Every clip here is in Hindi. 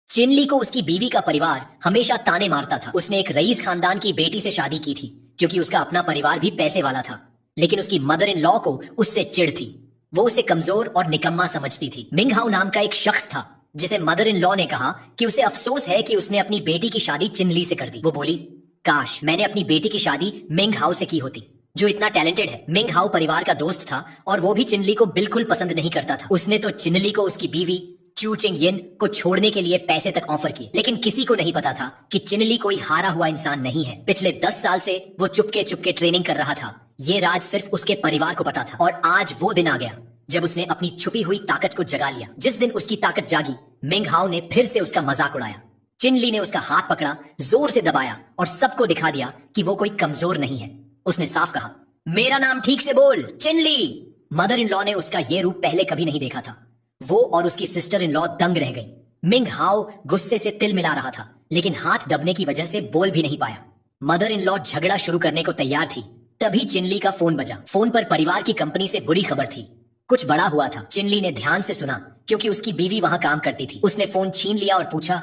चिनली को उसकी बीवी का परिवार हमेशा ताने मारता था। उसने एक रईस खानदान की बेटी से शादी की थी क्योंकि उसका अपना परिवार भी पैसे वाला था, लेकिन उसकी मदर इन लॉ को उससे चिढ़ थी। वो उसे कमजोर और निकम्मा समझती थी। मिंग हाउ नाम का एक शख्स था जिसे मदर इन लॉ ने कहा कि उसे अफसोस है कि उसने अपनी बेटी की शादी चिनली से कर दी। वो बोली, काश मैंने अपनी बेटी की शादी मिंग हाउ से की होती, जो इतना टैलेंटेड है। मिंग हाउ परिवार का दोस्त था और वो भी चिनली को बिल्कुल पसंद नहीं करता था। उसने तो चिनली को उसकी बीवी चू चिंग येन को छोड़ने के लिए पैसे तक ऑफर किए, लेकिन किसी को नहीं पता था कि चिनली कोई हारा हुआ इंसान नहीं है। पिछले 10 साल से वो चुपके चुपके ट्रेनिंग कर रहा था। ये राज सिर्फ उसके परिवार को पता था और आज वो दिन आ गया जब उसने अपनी छुपी हुई ताकत को जगा लिया। जिस दिन उसकी ताकत जागी, मिंग हाउ ने फिर से उसका मजाक उड़ाया। चिनली ने उसका हाथ पकड़ा, जोर से दबाया और सबको दिखा दिया कि वो कोई कमजोर नहीं है। उसने साफ कहा, मेरा नाम ठीक से बोल, चिनली। मदर इन लॉ ने उसका ये रूप पहले कभी नहीं देखा था। वो और उसकी सिस्टर इन लॉ दंग रह गई। मिंग हाउ गुस्से से तिल मिला रहा था, लेकिन हाथ दबने की वजह से बोल भी नहीं पाया। मदर इन लॉ झगड़ा शुरू करने को तैयार थी। तभी चिनली का फोन बजा। फोन पर परिवार की कंपनी से बुरी खबर थी, कुछ बड़ा हुआ था। चिनली ने ध्यान से सुना क्योंकि उसकी बीवी वहां काम करती थी। उसने फोन छीन लिया और पूछा,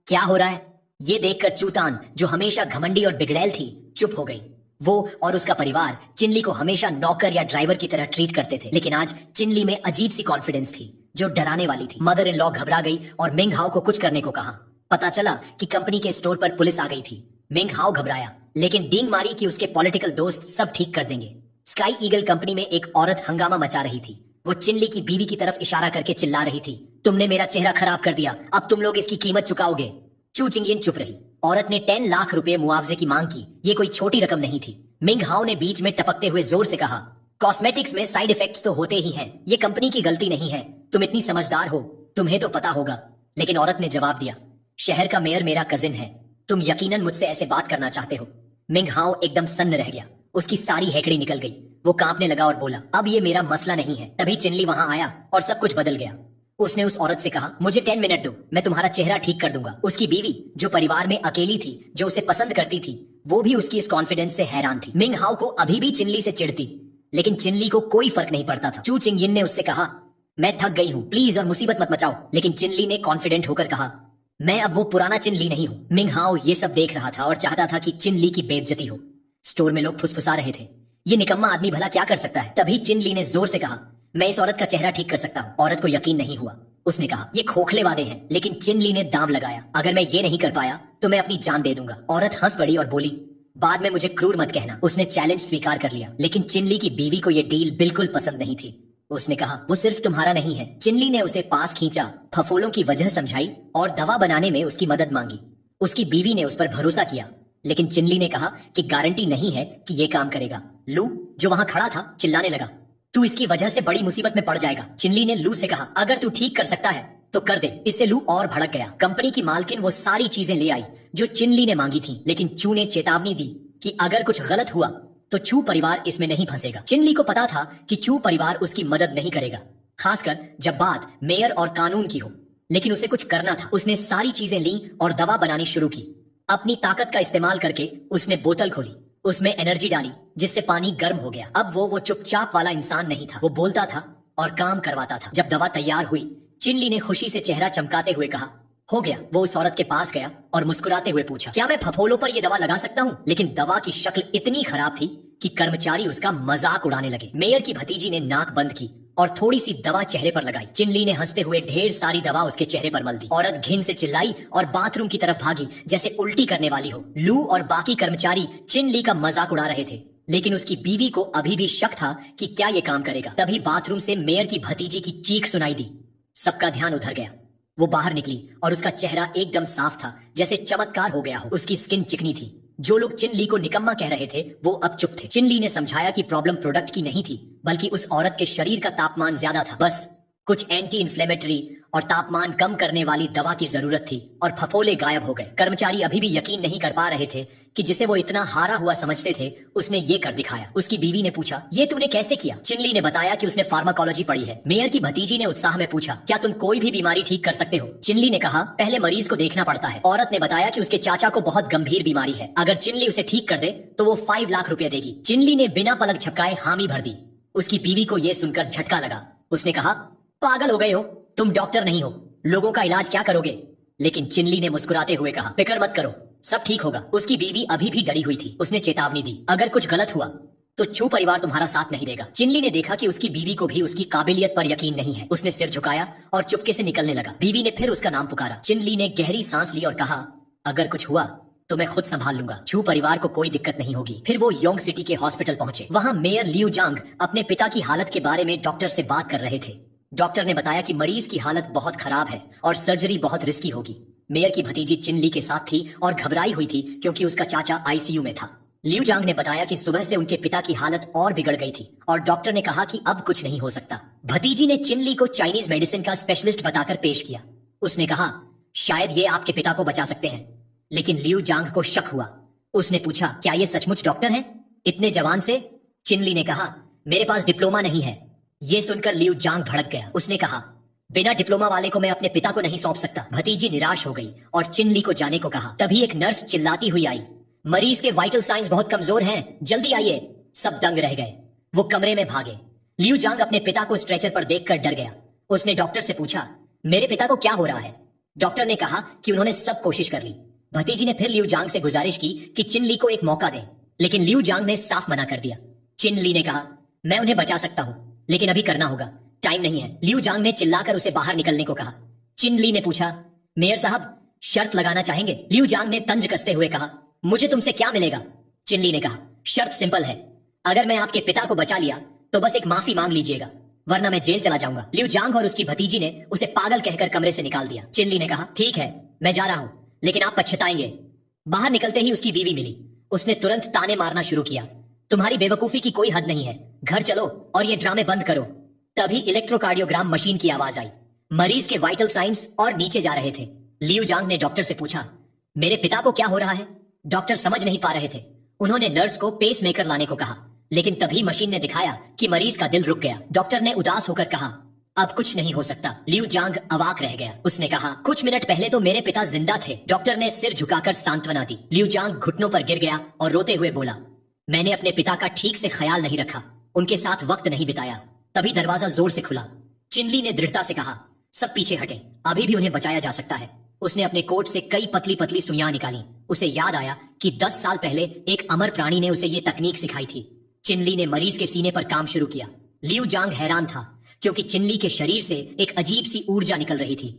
क्या हो रहा है? ये देखकर चूतान, जो हमेशा घमंडी और बिगड़ैल थी, चुप हो गई। वो और उसका परिवार चिनली को हमेशा नौकर या ड्राइवर की तरह ट्रीट करते थे, लेकिन आज चिनली में अजीब सी कॉन्फिडेंस थी जो डराने वाली थी। मदर इन लॉ घबरा गई और मिंग हाउ को कुछ करने को कहा। पता चला कि कंपनी के स्टोर पर पुलिस आ गई थी। मिंग हाउ घबराया, लेकिन डींग मारी कि उसके पॉलिटिकल दोस्त सब ठीक कर देंगे। स्काई ईगल कंपनी में एक औरत हंगामा मचा रही थी। वो चिनली की बीवी की तरफ इशारा करके चिल्ला रही थी, तुमने मेरा चेहरा खराब कर दिया, अब तुम लोग इसकी कीमत चुकाओगे। चू चिंगियन चुप रही। औरत ने 10 लाख रुपए मुआवजे की मांग की। ये कोई छोटी रकम नहीं थी। मिंग हाउ ने बीच में टपकते हुए जोर से कहा, कॉस्मेटिक्स में साइड इफेक्ट्स तो होते ही हैं, ये कंपनी की गलती नहीं है। तुम इतनी समझदार हो, तुम्हें तो पता होगा। लेकिन औरत ने जवाब दिया, शहर का मेयर मेरा कजिन है, तुम यकीनन मुझसे ऐसे बात करना चाहते हो। मिंग हाउ एकदम सन्न रह गया। उसकी सारी हैकड़ी निकल गई। वो कांपने लगा और बोला, अब ये मेरा मसला नहीं है। तभी चिनली वहां आया और सब कुछ बदल गया। उसने उस औरत से कहा, मुझे 10 मिनट दो, मैं तुम्हारा चेहरा ठीक कर दूंगा। उसकी बीवी, जो परिवार में अकेली थी, जो उसे पसंद करती थी, वो भी उसकी इस कॉन्फिडेंस से हैरान थी। मिंग हाउ को अभी भी चिनली से चिढ़ती, लेकिन चिनली को कोई फर्क नहीं पड़ता था। चू चिंगियन ने उससे कहा, मैं थक गई हूँ, प्लीज और मुसीबत मत मचाओ। लेकिन चिनली ने कॉन्फिडेंट होकर कहा, मैं अब वो पुराना चिनली नहीं हूँ। मिंग हाउ ये सब देख रहा था और चाहता था कि चिनली की बेइज्जती हो। स्टोर में लोग फुसफुसा रहे थे, ये निकम्मा आदमी भला क्या कर सकता है। तभी चिनली ने जोर से कहा, मैं इस औरत का चेहरा ठीक कर सकता हूँ। औरत को यकीन नहीं हुआ। उसने कहा, ये खोखले वादे हैं। लेकिन चिनली ने दांव लगाया, अगर मैं ये नहीं कर पाया तो मैं अपनी जान दे दूंगा। औरत हंस पड़ी और बोली, बाद में मुझे क्रूर मत कहना। उसने चैलेंज स्वीकार कर लिया, लेकिन चिनली की बीवी को यह डील बिल्कुल पसंद नहीं थी। उसने कहा, वो सिर्फ तुम्हारा नहीं है। चिनली ने उसे पास खींचा, फफोलों की वजह समझाई और दवा बनाने में उसकी मदद मांगी। उसकी बीवी ने उस पर भरोसा किया, लेकिन चिनली ने कहा कि गारंटी नहीं है कि ये काम करेगा। लू, जो वहां खड़ा था, चिल्लाने लगा, तू इसकी वजह से बड़ी मुसीबत में पड़ जाएगा। चिनली ने लू से कहा, अगर तू ठीक कर सकता है तो कर दे। इससे लू और भड़क गया। कंपनी की मालकिन वो सारी चीजें ले आई जो चिनली ने मांगी थी, लेकिन चू ने चेतावनी दी कि अगर कुछ गलत हुआ तो चू परिवार इसमें नहीं फंसेगा। चिनली को पता था कि चू परिवार उसकी मदद नहीं करेगा, खासकर जब बात मेयर और कानून की हो, लेकिन उसे कुछ करना था। उसने सारी चीजें ली और दवा बनानी शुरू की। अपनी ताकत का इस्तेमाल करके उसने बोतल खोली, उसमें एनर्जी डाली, जिससे पानी गर्म हो गया। अब वो चुपचाप वाला इंसान नहीं था, वो बोलता था और काम करवाता था। जब दवा तैयार हुई, चिनली ने खुशी से चेहरा चमकाते हुए कहा, हो गया। वो उस औरत के पास गया और मुस्कुराते हुए पूछा, क्या मैं फफोलों पर यह दवा लगा सकता हूँ? लेकिन दवा की शक्ल इतनी खराब थी कि कर्मचारी उसका मजाक उड़ाने लगे। मेयर की भतीजी ने नाक बंद की और थोड़ी सी दवा चेहरे पर लगाई। चिनली ने हंसते हुए ढेर सारी दवा उसके चेहरे पर मल दी। औरत घिन से चिल्लाई और बाथरूम की तरफ भागी जैसे उल्टी करने वाली हो। लू और बाकी कर्मचारी चिनली का मजाक उड़ा रहे थे, लेकिन उसकी बीवी को अभी भी शक था कि क्या ये काम करेगा। तभी बाथरूम से मेयर की भतीजी की चीख सुनाई दी। सबका ध्यान उधर गया। वो बाहर निकली और उसका चेहरा एकदम साफ था, जैसे चमत्कार हो गया हो। उसकी स्किन चिकनी थी। जो लोग चिनली को निकम्मा कह रहे थे वो अब चुप थे। चिनली ने समझाया कि प्रॉब्लम प्रोडक्ट की नहीं थी, बल्कि उस औरत के शरीर का तापमान ज्यादा था। बस कुछ एंटी इन्फ्लेमेटरी और तापमान कम करने वाली दवा की जरूरत थी और फफोले गायब हो गए। कर्मचारी अभी भी यकीन नहीं कर पा रहे थे कि जिसे वो इतना हारा हुआ समझते थे, उसने ये कर दिखाया। उसकी बीवी ने पूछा, ये तूने कैसे किया? चिनली ने बताया कि उसने फार्माकोलॉजी पढ़ी है। मेयर की भतीजी ने उत्साह में पूछा, क्या तुम कोई भी बीमारी ठीक कर सकते हो? चिनली ने कहा, पहले मरीज को देखना पड़ता है। औरत ने बताया कि उसके चाचा को बहुत गंभीर बीमारी है, अगर चिनली उसे ठीक कर दे तो वो 5 लाख रुपए देगी। चिनली ने बिना पलक झपकाए हामी भर दी। उसकी बीवी को यह सुनकर झटका लगा। उसने कहा, पागल हो गए हो, तुम डॉक्टर नहीं हो, लोगों का इलाज क्या करोगे? लेकिन चिनली ने मुस्कुराते हुए कहा, फिक्र मत करो, सब ठीक होगा। उसकी बीवी अभी भी डरी हुई थी। उसने चेतावनी दी, अगर कुछ गलत हुआ तो चू परिवार तुम्हारा साथ नहीं देगा। चिनली ने देखा कि उसकी बीवी को भी उसकी काबिलियत पर यकीन नहीं है। उसने सिर झुकाया और चुपके से निकलने लगा। बीवी ने फिर उसका नाम पुकारा। चिनली ने गहरी सांस ली और कहा, अगर कुछ हुआ तो मैं खुद संभाल लूंगा। छू परिवार को कोई दिक्कत नहीं होगी। फिर वो योंग सिटी के हॉस्पिटल पहुंचे। वहां मेयर लियू जांग अपने पिता की हालत के बारे में डॉक्टर से बात कर रहे थे। डॉक्टर ने बताया कि मरीज की हालत बहुत खराब है और सर्जरी बहुत रिस्की होगी। मेयर की भतीजी चिनली के साथ थी और घबराई हुई थी क्योंकि उसका चाचा आईसीयू में था। लियू जांग ने बताया कि सुबह से उनके पिता की हालत और बिगड़ गई थी और डॉक्टर ने कहा कि अब कुछ नहीं हो सकता। भतीजी ने चिनली को चाइनीज मेडिसिन का स्पेशलिस्ट बताकर पेश किया। उसने कहा, शायद ये आपके पिता को बचा सकते हैं। लेकिन लियू जांग को शक हुआ। उसने पूछा, क्या ये सचमुच डॉक्टर हैं? इतने जवान से? चिनली ने कहा, मेरे पास डिप्लोमा नहीं है। ये सुनकर लियू जांग भड़क गया। उसने कहा, बिना डिप्लोमा वाले को मैं अपने पिता को नहीं सौंप सकता। भतीजी निराश हो गई और चिनली को जाने को कहा। तभी एक नर्स चिल्लाती हुई आई, मरीज के वाइटल साइंस बहुत कमजोर हैं, जल्दी आइए। सब दंग रह गए। वो कमरे में भागे। लियू जांग अपने पिता को स्ट्रेचर पर देखकर डर गया। उसने डॉक्टर से पूछा, मेरे पिता को क्या हो रहा है? डॉक्टर ने कहा कि उन्होंने सब कोशिश कर ली। भतीजी ने फिर लियू जांग से गुजारिश की कि चिनली को एक मौका दें, लेकिन लियू जांग ने साफ मना कर दिया। चिनली ने कहा, मैं उन्हें बचा सकता हूं, लेकिन अभी करना होगा, टाइम नहीं है। लियू जांग ने चिल्लाकर उसे बाहर निकलने को कहा। चिनली ने पूछा, मेयर साहब शर्त लगाना चाहेंगे? लियू जांग ने तंज कसते हुए कहा, मुझे तुमसे क्या मिलेगा? चिनली ने कहा, शर्त सिंपल है, अगर मैं आपके पिता को बचा लिया तो बस एक माफी मांग लीजिएगा, वरना मैं जेल चला जाऊंगा। लियू जांग और उसकी भतीजी ने उसे पागल कहकर कमरे से निकाल दिया। चिनली ने कहा, ठीक है, मैं जा रहा हूं, लेकिन आप पछताएंगे। बाहर निकलते ही उसकी बीवी मिली। उसने तुरंत ताने मारना शुरू किया, तुम्हारी बेवकूफी की कोई हद नहीं है, घर चलो और ये ड्रामे बंद करो। तभी इलेक्ट्रोकार्डियोग्राम मशीन की आवाज आई। मरीज के वाइटल साइंस और नीचे जा रहे थे। लियू जांग ने डॉक्टर से पूछा, मेरे पिता को क्या हो रहा है? डॉक्टर समझ नहीं पा रहे थे। उन्होंने नर्स को पेस मेकर लाने को कहा, लेकिन तभी मशीन ने दिखाया कि मरीज का दिल रुक गया। डॉक्टर ने उदास होकर कहा, अब कुछ नहीं हो सकता। लियू जांग अवाक रह गया। उसने कहा, कुछ मिनट पहले तो मेरे पिता जिंदा थे। डॉक्टर ने सिर झुकाकर सांत्वना दी। लियू जांग घुटनों पर गिर गया और रोते हुए बोला, मैंने अपने पिता का ठीक से ख्याल नहीं रखा, उनके साथ वक्त नहीं बिताया। तभी दरवाजा जोर से खुला। चिनली ने दृढ़ता से कहा, सब पीछे हटे, अभी भी उन्हें बचाया जा सकता है। उसने अपने कोट से कई पतली पतली सुइयां निकाली। उसे याद आया कि 10 साल पहले एक अमर प्राणी ने उसे ये तकनीक सिखाई थी। चिनली ने मरीज के सीने पर काम शुरू किया। लियू जांग हैरान था क्योंकि चिनली के शरीर से एक अजीब सी ऊर्जा निकल रही थी।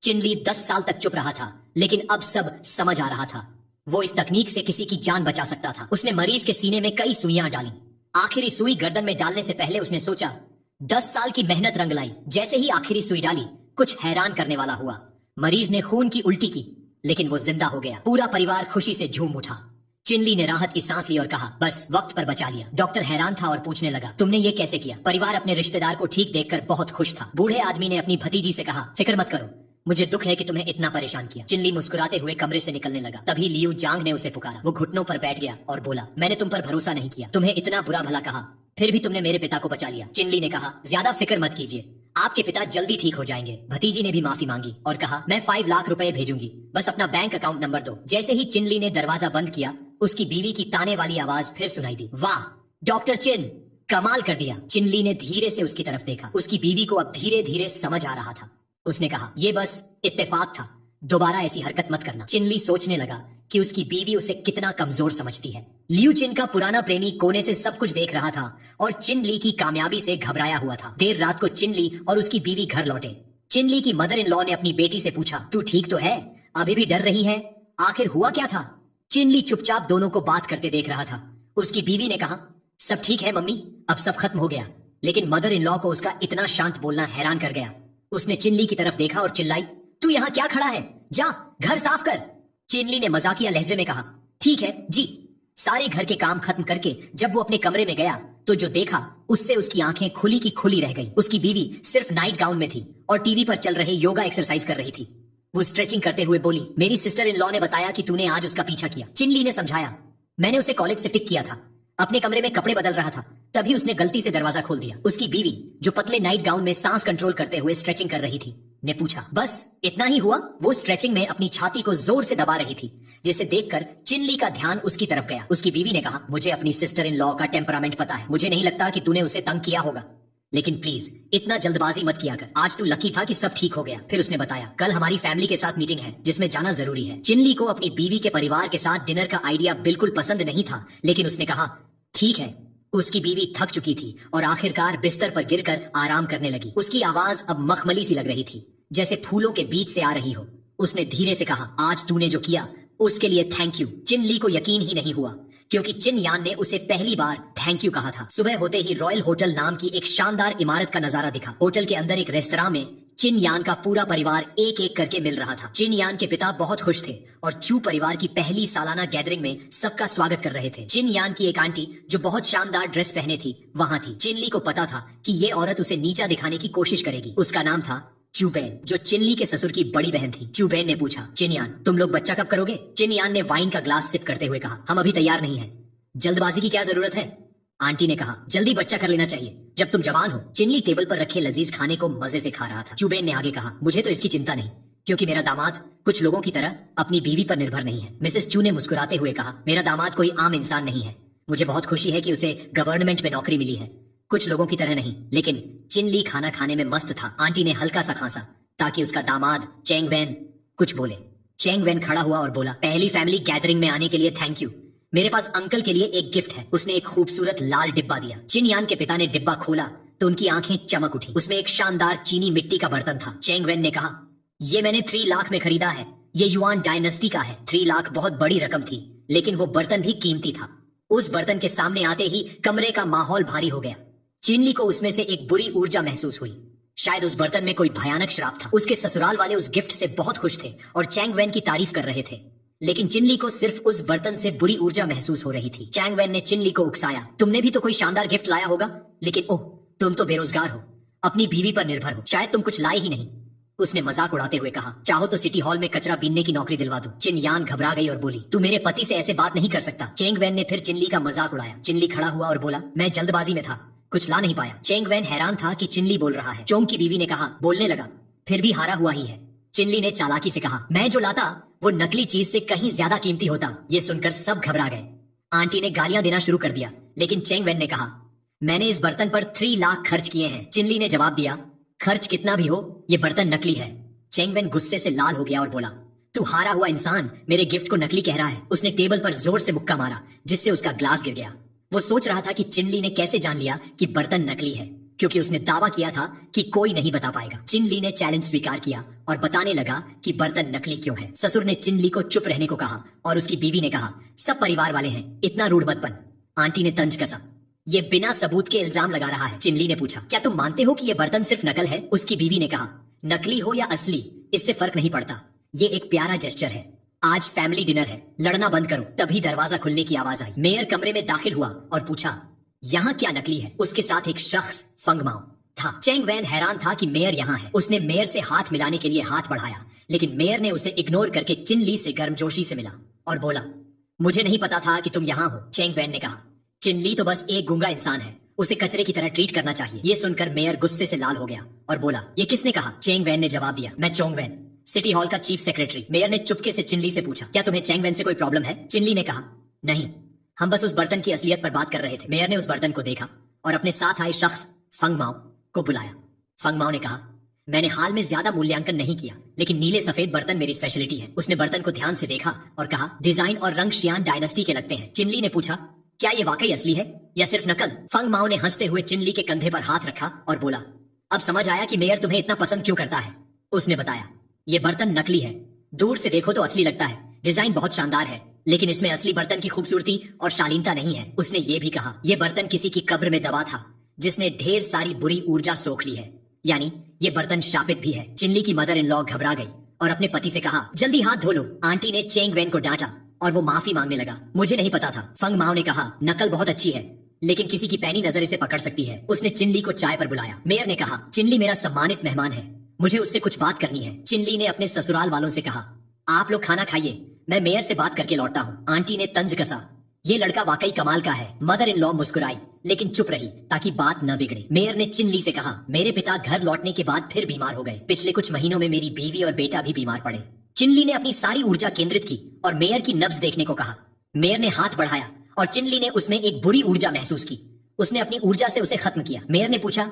चिनली 10 साल तक चुप रहा था, लेकिन अब सब समझ आ रहा था। वो इस तकनीक से किसी की जान बचा सकता था। उसने मरीज के सीने में कई सुइयां डाली। आखिरी सुई गर्दन में डालने से पहले उसने सोचा, 10 साल की मेहनत रंग लाई। जैसे ही आखिरी सुई डाली, कुछ हैरान करने वाला हुआ। मरीज ने खून की उल्टी की, लेकिन वो जिंदा हो गया। पूरा परिवार खुशी से झूम उठा। चिनली ने राहत की सांस ली और कहा, बस वक्त पर बचा लिया। डॉक्टर हैरान था और पूछने लगा, तुमने ये कैसे किया? परिवार अपने रिश्तेदार को ठीक देखकर बहुत खुश था। बूढ़े आदमी ने अपनी भतीजी से कहा, फिक्र मत करो, मुझे दुख है कि तुम्हें इतना परेशान किया। चिनली मुस्कुराते हुए कमरे से निकलने लगा। तभी लियू जांग ने उसे पुकारा। वो घुटनों पर बैठ गया और बोला, मैंने तुम पर भरोसा नहीं किया, तुम्हें इतना बुरा भला कहा, फिर भी तुमने मेरे पिता को बचा लिया। चिनली ने कहा, ज्यादा फिक्र मत कीजिए, आपके पिता जल्दी ठीक हो जाएंगे। भतीजी ने भी माफी मांगी और कहा, मैं 5 लाख रुपए भेजूंगी, बस अपना बैंक अकाउंट नंबर दो। जैसे ही चिनली ने दरवाजा बंद किया, उसकी बीवी की ताने वाली आवाज फिर सुनाई दी, वाह डॉक्टर चिन, कमाल कर दिया। चिनली ने धीरे से उसकी तरफ देखा। उसकी बीवी को अब धीरे धीरे समझ आ रहा था। उसने कहा, ये बस इत्तेफाक था, दोबारा ऐसी हरकत मत करना। चिनली सोचने लगा कि उसकी बीवी उसे कितना कमजोर समझती है। लियू चिन का पुराना प्रेमी कोने से सब कुछ देख रहा था और चिनली की कामयाबी से घबराया हुआ था। देर रात को चिनली और उसकी बीवी घर लौटे। चिनली की मदर इन लॉ ने अपनी बेटी से पूछा, तू ठीक तो है? अभी भी डर रही है? आखिर हुआ क्या था? चिनली चुपचाप दोनों को बात करते देख रहा था। उसकी बीवी ने कहा, सब ठीक है मम्मी, अब सब खत्म हो गया। लेकिन मदर इन लॉ को उसका इतना शांत बोलना हैरान कर गया। उसने चिनली की तरफ देखा और चिल्लाई, तू यहाँ क्या खड़ा है? जा घर साफ कर। चिनली ने मजाकिया लहजे में कहा, ठीक है जी। सारे घर के काम खत्म करके जब वो अपने कमरे में गया तो जो देखा उससे उसकी आंखें खुली की खुली रह गई। उसकी बीवी सिर्फ नाइट गाउन में थी और टीवी पर चल रहे योगा एक्सरसाइज कर रही थी। वो स्ट्रेचिंग करते हुए बोली, मेरी सिस्टर इन लॉ ने बताया कि तूने आज उसका पीछा किया। चिनली ने समझाया, मैंने उसे कॉलेज से पिक किया था, अपने कमरे में कपड़े बदल रहा था, तभी उसने गलती से दरवाजा खोल दिया। उसकी बीवी, जो पतले नाइट गाउन में सांस कंट्रोल करते हुए स्ट्रेचिंग कर रही थी, ने पूछा, बस इतना ही हुआ? वो स्ट्रेचिंग में अपनी छाती को जोर से दबा रही थी, जिसे देखकर चिनली का ध्यान उसकी तरफ गया। उसकी बीवी ने कहा, मुझे अपनी सिस्टर इन लॉ का टेम्परामेंट पता है, मुझे नहीं लगता कि तूने उसे तंग किया होगा। लेकिन प्लीज इतना जल्दबाजी मत किया कर। आज तू लकी था कि सब ठीक हो गया। फिर उसने बताया, कल हमारी फैमिली के साथ मीटिंग है जिसमें जाना जरूरी है। चिनली को अपनी बीवी के परिवार के साथ डिनर का आइडिया बिल्कुल पसंद नहीं था, लेकिन उसने कहा ठीक है। उसकी बीवी थक चुकी थी और आखिरकार बिस्तर पर गिरकर आराम करने लगी। उसकी आवाज अब मखमली सी लग रही थी, जैसे फूलों के बीच से आ रही हो। उसने धीरे से कहा, आज तूने जो किया उसके लिए थैंक यू। चिनली को यकीन ही नहीं हुआ, क्योंकि चिन यान ने उसे पहली बार थैंक यू कहा था। सुबह होते ही रॉयल होटल नाम की एक शानदार इमारत का नजारा दिखा। होटल के अंदर एक रेस्तरां में चिन यान का पूरा परिवार एक एक करके मिल रहा था। चिन यान के पिता बहुत खुश थे और चू परिवार की पहली सालाना गैदरिंग में सबका स्वागत कर रहे थे। चिन यान की एक आंटी जो बहुत शानदार ड्रेस पहने थी वहां थी। चिनली को पता था कि ये औरत उसे नीचा दिखाने की कोशिश करेगी। उसका नाम था चूबेन, जो चिनली के ससुर की बड़ी बहन थी। चूबेन ने पूछा, चिनयान तुम लोग बच्चा कब करोगे? चिनयान ने वाइन का ग्लास सिप करते हुए कहा, हम अभी तैयार नहीं हैं। जल्दबाजी की क्या जरूरत है? आंटी ने कहा, जल्दी बच्चा कर लेना चाहिए जब तुम जवान हो। चिनली टेबल पर रखे लजीज खाने को मजे से खा रहा था। चूबेन ने आगे कहा, मुझे तो इसकी चिंता नहीं, क्योंकि मेरा दामाद कुछ लोगों की तरह अपनी बीवी पर निर्भर नहीं है। मिसेस चू ने मुस्कुराते हुए कहा, मेरा दामाद कोई आम इंसान नहीं है। मुझे बहुत खुशी है कि उसे गवर्नमेंट में नौकरी मिली है, कुछ लोगों की तरह नहीं। लेकिन चिनली खाना खाने में मस्त था। आंटी ने हल्का सा खांसा ताकि उसका दामाद चेंग वैन कुछ बोले। चेंग वैन खड़ा हुआ और बोला, पहली फैमिली गैदरिंग में आने के लिए थैंक यू। मेरे पास अंकल के लिए एक गिफ्ट है। उसने एक खूबसूरत लाल डिब्बा दिया। चिनयान के पिता ने डिब्बा खोला तो उनकी आंखें चमक उठी। उसमें एक शानदार चीनी मिट्टी का बर्तन था। चेंग वैन ने कहा, ये मैंने 3 लाख में खरीदा है। ये युआन डायनेस्टी का है। 3 लाख बहुत बड़ी रकम थी, लेकिन वो बर्तन भी कीमती था। उस बर्तन के सामने आते ही कमरे का माहौल भारी हो गया। चिनली को उसमें से एक बुरी ऊर्जा महसूस हुई। शायद उस बर्तन में कोई भयानक श्राप था। उसके ससुराल वाले उस गिफ्ट से बहुत खुश थे और चैंग वैन की तारीफ कर रहे थे, लेकिन चिनली को सिर्फ उस बर्तन से बुरी ऊर्जा महसूस हो रही थी। चैंग वैन ने चिनली को उकसाया, तुमने भी तो कोई शानदार गिफ्ट लाया होगा, लेकिन ओह तुम तो बेरोजगार हो, अपनी बीवी पर निर्भर हो, शायद तुम कुछ लाए ही नहीं। उसने मजाक उड़ाते हुए कहा, चाहो तो सिटी हॉल में कचरा बीनने की नौकरी दिलवा दो। चिनयान घबरा गई और बोली, तू मेरे पति से ऐसे बात नहीं कर सकता। चेंग वैन ने फिर चिनली का मजाक उड़ाया। चिनली खड़ा हुआ और बोला, मैं जल्दबाजी में था, कुछ ला नहीं पाया। चेंग वैन हैरान था कि चिनली बोल रहा है। चोंग की बीवी ने कहा, बोलने लगा, फिर भी हारा हुआ ही है। चिनली ने चालाकी से कहा, मैं जो लाता वो नकली चीज से कहीं ज्यादा कीमती होता। ये सुनकर सब घबरा गए। आंटी ने गालियां देना शुरू कर दिया, लेकिन चेंग वैन ने कहा, मैंने इस बर्तन पर 3 लाख खर्च किए हैं। चिनली ने जवाब दिया, खर्च कितना भी हो, ये बर्तन नकली है। चेंग वैन गुस्से से लाल हो गया और बोला, तू हारा हुआ इंसान मेरे गिफ्ट को नकली कह रहा है। उसने टेबल पर जोर से मुक्का मारा, जिससे उसका ग्लास गिर गया। वो सोच रहा था कि चिनली ने कैसे जान लिया कि बर्तन नकली है, क्योंकि उसने दावा किया था कि कोई नहीं बता पाएगा। चिनली ने चैलेंज स्वीकार किया और बताने लगा कि बर्तन नकली क्यों है। ससुर ने चिनली को चुप रहने को कहा और उसकी बीवी ने कहा, सब परिवार वाले हैं, इतना रूढ़ मत बन। आंटी ने तंज कसा, ये बिना सबूत के इल्जाम लगा रहा है। चिनली ने पूछा, क्या तुम मानते हो कि ये बर्तन सिर्फ नकल है? उसकी बीवी ने कहा, नकली हो या असली इससे फर्क नहीं पड़ता, ये एक प्यारा जेस्चर है। आज फैमिली डिनर है, लड़ना बंद करो। तभी दरवाजा खुलने की आवाज आई। मेयर कमरे में दाखिल हुआ और पूछा, यहाँ क्या नकली है? उसके साथ एक शख्स फंग माओ था। चेंग वैन हैरान था कि मेयर यहाँ है। उसने मेयर से हाथ मिलाने के लिए हाथ बढ़ाया, लेकिन मेयर ने उसे इग्नोर करके चिनली से गर्मजोशी से मिला और बोला, मुझे नहीं पता था कि तुम यहाँ हो। चेंग वैन ने कहा, चिनली तो बस एक गूंगा इंसान है, उसे कचरे की तरह ट्रीट करना चाहिए। ये सुनकर मेयर गुस्से से लाल हो गया और बोला, ये किसने कहा? चेंग वैन ने जवाब दिया, मैं चोंग वैन, सिटी हॉल का चीफ सेक्रेटरी। मेयर ने चुपके से चिनली से पूछा, क्या तुम्हें चेंग वैन से कोई प्रॉब्लम है? चिनली ने कहा, नहीं, हम बस उस बर्तन की असलियत पर बात कर रहे थे। मेयर ने उस बर्तन को देखा और अपने साथ आए शख्स फंग माओ को बुलाया। फंग माओ ने कहा, मैंने हाल में ज्यादा मूल्यांकन नहीं किया, लेकिन नीले सफेद बर्तन मेरी स्पेशलिटी है। उसने बर्तन को ध्यान से देखा और कहा, डिजाइन और रंग शियान डायनेस्टी के लगते हैं। चिनली ने पूछा, क्या ये वाकई असली है या सिर्फ नकल? फंग माओ ने हंसते हुए चिनली के कंधे पर हाथ रखा और बोला, अब समझ आया कि मेयर तुम्हें इतना पसंद क्यों करता है। उसने बताया, ये बर्तन नकली है, दूर से देखो तो असली लगता है, डिजाइन बहुत शानदार है, लेकिन इसमें असली बर्तन की खूबसूरती और शालीनता नहीं है। उसने ये भी कहा, यह बर्तन किसी की कब्र में दबा था, जिसने ढेर सारी बुरी ऊर्जा सोख ली है, यानी ये बर्तन शापित भी है। चिनली की मदर इन लॉ घबरा गई और अपने पति से कहा, जल्दी हाथ धो लो। आंटी ने चेंग वैन को डांटा और वो माफी मांगने लगा, मुझे नहीं पता था। फंग माओ ने कहा, नकल बहुत अच्छी है, लेकिन किसी की पैनी नजर इसे पकड़ सकती है। उसने चिनली को चाय पर बुलाया। मेयर ने कहा, चिनली मेरा सम्मानित मेहमान है, मुझे उससे कुछ बात करनी है। चिनली ने अपने ससुराल वालों से कहा, आप लोग खाना खाइए, मैं मेयर से बात करके लौटता हूँ। आंटी ने तंज कसा, ये लड़का वाकई कमाल का है। मदर इन लॉ मुस्कुराई, लेकिन चुप रही ताकि बात न बिगड़े। मेयर ने चिनली से कहा, मेरे पिता घर लौटने के बाद फिर बीमार हो गए। पिछले कुछ महीनों में मेरी बीवी और बेटा भी बीमार पड़े। चिनली ने अपनी सारी ऊर्जा केंद्रित की और मेयर की नब्ज देखने को कहा। मेयर ने हाथ बढ़ाया और चिनली ने उसमें एक बुरी ऊर्जा महसूस की। उसने अपनी ऊर्जा से उसे खत्म किया। मेयर ने पूछा,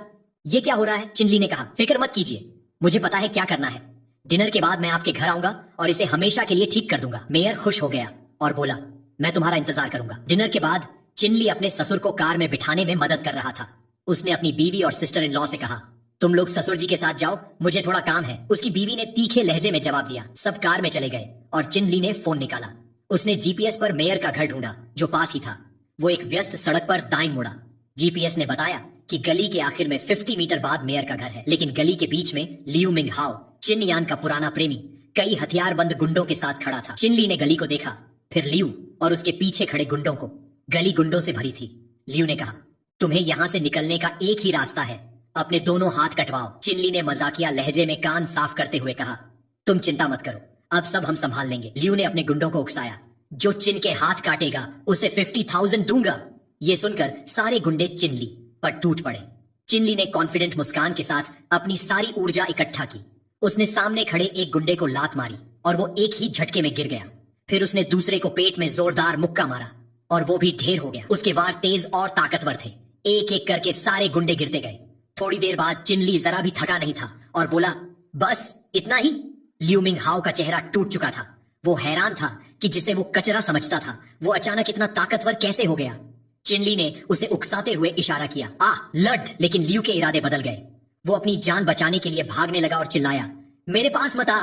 ये क्या हो रहा है? चिनली ने कहा। फिक्र मत कीजिए, मुझे पता है क्या करना है। डिनर के बाद मैं आपके घर आऊंगा और इसे हमेशा के लिए ठीक कर दूंगा। मेयर खुश हो गया और बोला, मैं तुम्हारा इंतजार करूंगा। डिनर के बाद चिनली अपने ससुर को कार में बिठाने में मदद कर रहा था। उसने अपनी बीवी और सिस्टर इन लॉ से कहा, तुम लोग ससुर जी के साथ जाओ, मुझे थोड़ा काम है। उसकी बीवी ने तीखे लहजे में जवाब दिया। सब कार में चले गए और चिनली ने फोन निकाला। उसने जीपीएस पर मेयर का घर ढूंढा जो पास ही था। वो एक व्यस्त सड़क पर दाईं मुड़ा। जीपीएस ने बताया कि गली के आखिर में 50 मीटर बाद मेयर का घर है, लेकिन गली के बीच में लियू मिंग हाओ, चिन यान का पुराना प्रेमी, कई हथियारबंद गुंडों के साथ खड़ा था। चिनली ने गली को देखा, फिर लियू और उसके पीछे खड़े गुंडों को। गली गुंडों से भरी थी। लियू ने कहा, तुम्हें यहाँ से निकलने का एक ही रास्ता है, अपने दोनों हाथ कटवाओ। चिनली ने मजाकिया लहजे में कान साफ करते हुए कहा, तुम चिंता मत करो, अब सब हम संभाल लेंगे। लियू ने अपने गुंडों को उकसाया, जो चिन के हाथ काटेगा उसे 50,000 दूंगा। ये सुनकर सारे गुंडे चिनली पर टूट पड़े। चिनली ने कॉन्फिडेंट मुस्कान के साथ अपनी सारी ऊर्जा इकट्ठा की। उसने सामने खड़े एक गुंडे को लात मारी और वो एक ही झटके में गिर गया। फिर उसने दूसरे को पेट में जोरदार मुक्का मारा और वो भी ढेर हो गया। उसके वार तेज और ताकतवर थे। एक एक करके सारे गुंडे गिरते गए। थोड़ी देर बाद चिनली जरा भी थका नहीं था और बोला, बस इतना ही। लियू मिंग हाओ का चेहरा टूट चुका था। वो हैरान था कि जिसे वो कचरा समझता था वो अचानक इतना ताकतवर कैसे हो गया। चिनली ने उसे उकसाते हुए इशारा किया, लड़। लेकिन लियू के इरादे बदल गए। वो अपनी जान बचाने के लिए भागने लगा और चिल्लाया, मेरे पास मत आ।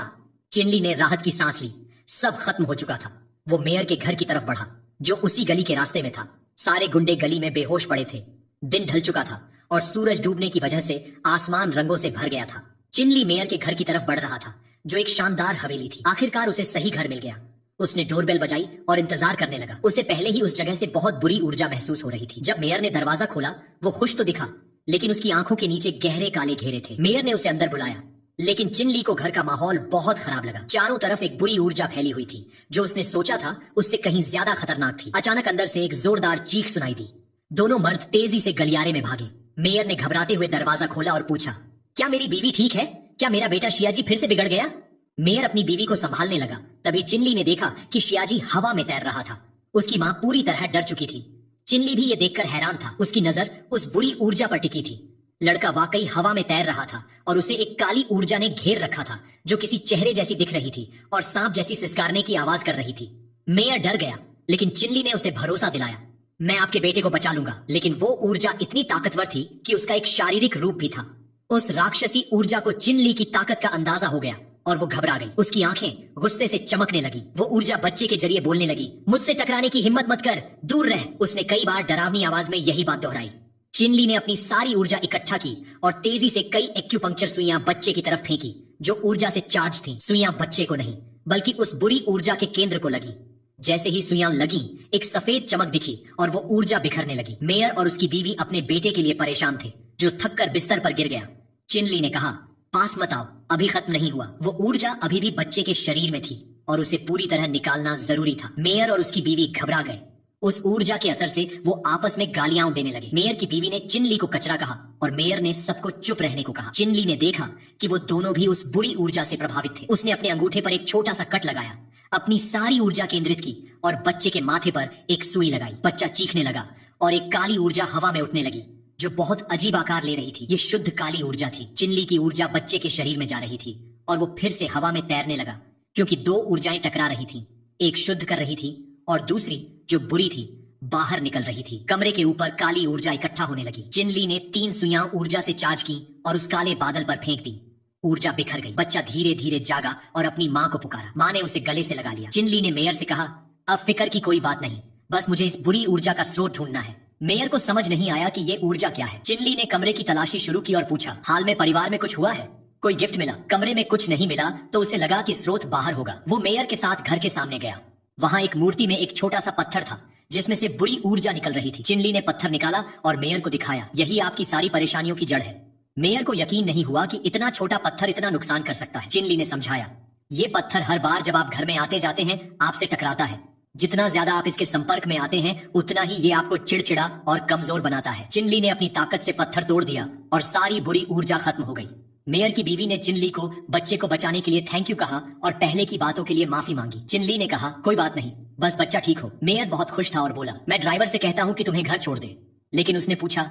चिनली ने राहत की सांस ली। सब खत्म हो चुका था। वो मेयर के घर की तरफ बढ़ा जो उसी गली के रास्ते में था। सारे गुंडे गली में बेहोश पड़े थे। दिन ढल चुका था और सूरज डूबने की वजह से आसमान रंगों से भर गया था। चिनली मेयर के घर की तरफ बढ़ रहा था जो एक शानदार हवेली थी। आखिरकार उसे सही घर मिल गया। उसने डोरबेल बजाई और इंतजार करने लगा। उसे पहले ही उस जगह से बहुत बुरी ऊर्जा महसूस हो रही थी। जब मेयर ने दरवाजा खोला वो खुश तो दिखा, लेकिन उसकी आंखों के नीचे गहरे काले घेरे थे। मेयर ने उसे अंदर बुलाया, लेकिन चिनली को घर का माहौल बहुत खराब लगा। चारों तरफ एक बुरी ऊर्जा फैली हुई थी जो उसने सोचा था उससे कहीं ज्यादा खतरनाक थी। अचानक अंदर से एक जोरदार चीख सुनाई दी। दोनों मर्द तेजी से गलियारे में भागे। मेयर ने घबराते हुए दरवाजा खोला और पूछा, क्या मेरी बीवी ठीक है? क्या मेरा बेटा शियाजी फिर से बिगड़ गया? मेयर अपनी बीवी को संभालने लगा। तभी चिनली ने देखा कि शियाजी हवा में तैर रहा था। उसकी मां पूरी तरह डर चुकी थी। चिनली भी ये देखकर हैरान था। उसकी नजर उस बुरी ऊर्जा पर टिकी थी। लड़का वाकई हवा में तैर रहा था और उसे एक काली ऊर्जा ने घेर रखा था जो किसी चेहरे जैसी दिख रही थी और सांप जैसी सिसकारने की आवाज कर रही थी। मेयर डर गया, लेकिन चिनली ने उसे भरोसा दिलाया, मैं आपके बेटे को बचा लूंगा। लेकिन वो ऊर्जा इतनी ताकतवर थी कि उसका एक शारीरिक रूप भी था। उस राक्षसी ऊर्जा को चिनली की ताकत का अंदाजा हो गया और वो घबरा गई। उसकी आंखें गुस्से से चमकने लगी। वो ऊर्जा बच्चे के जरिए बोलने लगी, मुझसे टकराने की हिम्मत मत कर, दूर रह। उसने कई बार डरावनी आवाज में यही बात दोहराई। चिनली ने अपनी सारी ऊर्जा इकट्ठा की और तेजी से कई एक्यूपंक्चर सुइयां बच्चे की तरफ फेंकी जो ऊर्जा से चार्ज थी। सुइयां बच्चे को नहीं बल्कि उस बुरी ऊर्जा के केंद्र को लगी। जैसे ही सुइयां लगी एक सफेद चमक दिखी और वो ऊर्जा बिखरने लगी। मेयर और उसकी बीवी अपने बेटे के लिए परेशान थे जो थककर बिस्तर पर गिर गया। चिनली ने कहा, पास मत आओ, अभी खत्म नहीं हुआ। वो ऊर्जा अभी भी बच्चे के शरीर में थी और उसे पूरी तरह निकालना जरूरी था। मेयर और उसकी बीवी घबरा गए। उस ऊर्जा के असर से वो आपस में गालियां देने लगे। मेयर की बीवी ने चिनली को कचरा कहा और मेयर ने सबको चुप रहने को कहा। चिनली ने देखा कि वो दोनों भी उस बुरी ऊर्जा से प्रभावित थे। उसने अपने अंगूठे पर एक छोटा सा कट लगाया, अपनी सारी ऊर्जा केंद्रित की और बच्चे के माथे पर एक सुई लगाई। बच्चा चीखने लगा और एक काली ऊर्जा हवा में उठने लगी जो बहुत अजीब आकार ले रही थी। ये शुद्ध काली ऊर्जा थी। चिनली की ऊर्जा बच्चे के शरीर में जा रही थी और वो फिर से हवा में तैरने लगा क्योंकि दो ऊर्जाएं टकरा रही थी। एक शुद्ध कर रही थी और दूसरी जो बुरी थी बाहर निकल रही थी। कमरे के ऊपर काली ऊर्जा इकट्ठा होने लगी। चिनली ने 3 सुइयां ऊर्जा से चार्ज की और उस काले बादल पर फेंक दी। ऊर्जा बिखर गई। बच्चा धीरे धीरे जागा और अपनी माँ को पुकारा। माँ ने उसे गले से लगा लिया। चिनली ने मेयर से कहा, अब फिक्र की कोई बात नहीं, बस मुझे इस बुरी ऊर्जा का स्रोत ढूंढना है। मेयर को समझ नहीं आया कि ये ऊर्जा क्या है। चिनली ने कमरे की तलाशी शुरू की और पूछा, हाल में परिवार में कुछ हुआ है? कोई गिफ्ट मिला? कमरे में कुछ नहीं मिला तो उसे लगा कि स्रोत बाहर होगा। वो मेयर के साथ घर के सामने गया। वहां एक मूर्ति में एक छोटा सा पत्थर था जिसमें से बुरी ऊर्जा निकल रही थी। चिनली ने पत्थर निकाला और मेयर को दिखाया, यही आपकी सारी परेशानियों की जड़ है। मेयर को यकीन नहीं हुआ कि इतना छोटा पत्थर इतना नुकसान कर सकता है। चिनली ने समझाया, ये पत्थर हर बार जब आप घर में आते जाते हैं आपसे टकराता है। जितना ज्यादा आप इसके संपर्क में आते हैं उतना ही ये आपको चिड़चिड़ा और कमजोर बनाता है। चिनली ने अपनी ताकत से पत्थर तोड़ दिया और सारी बुरी ऊर्जा खत्म हो गई। मेयर की बीवी ने चिनली को बच्चे को बचाने के लिए थैंक यू कहा और पहले की बातों के लिए माफी मांगी। चिनली ने कहा, कोई बात नहीं, बस बच्चा ठीक हो। मेयर बहुत खुश था और बोला, मैं ड्राइवर से कहता हूँ कि तुम्हें घर छोड़ दे। लेकिन उसने पूछा,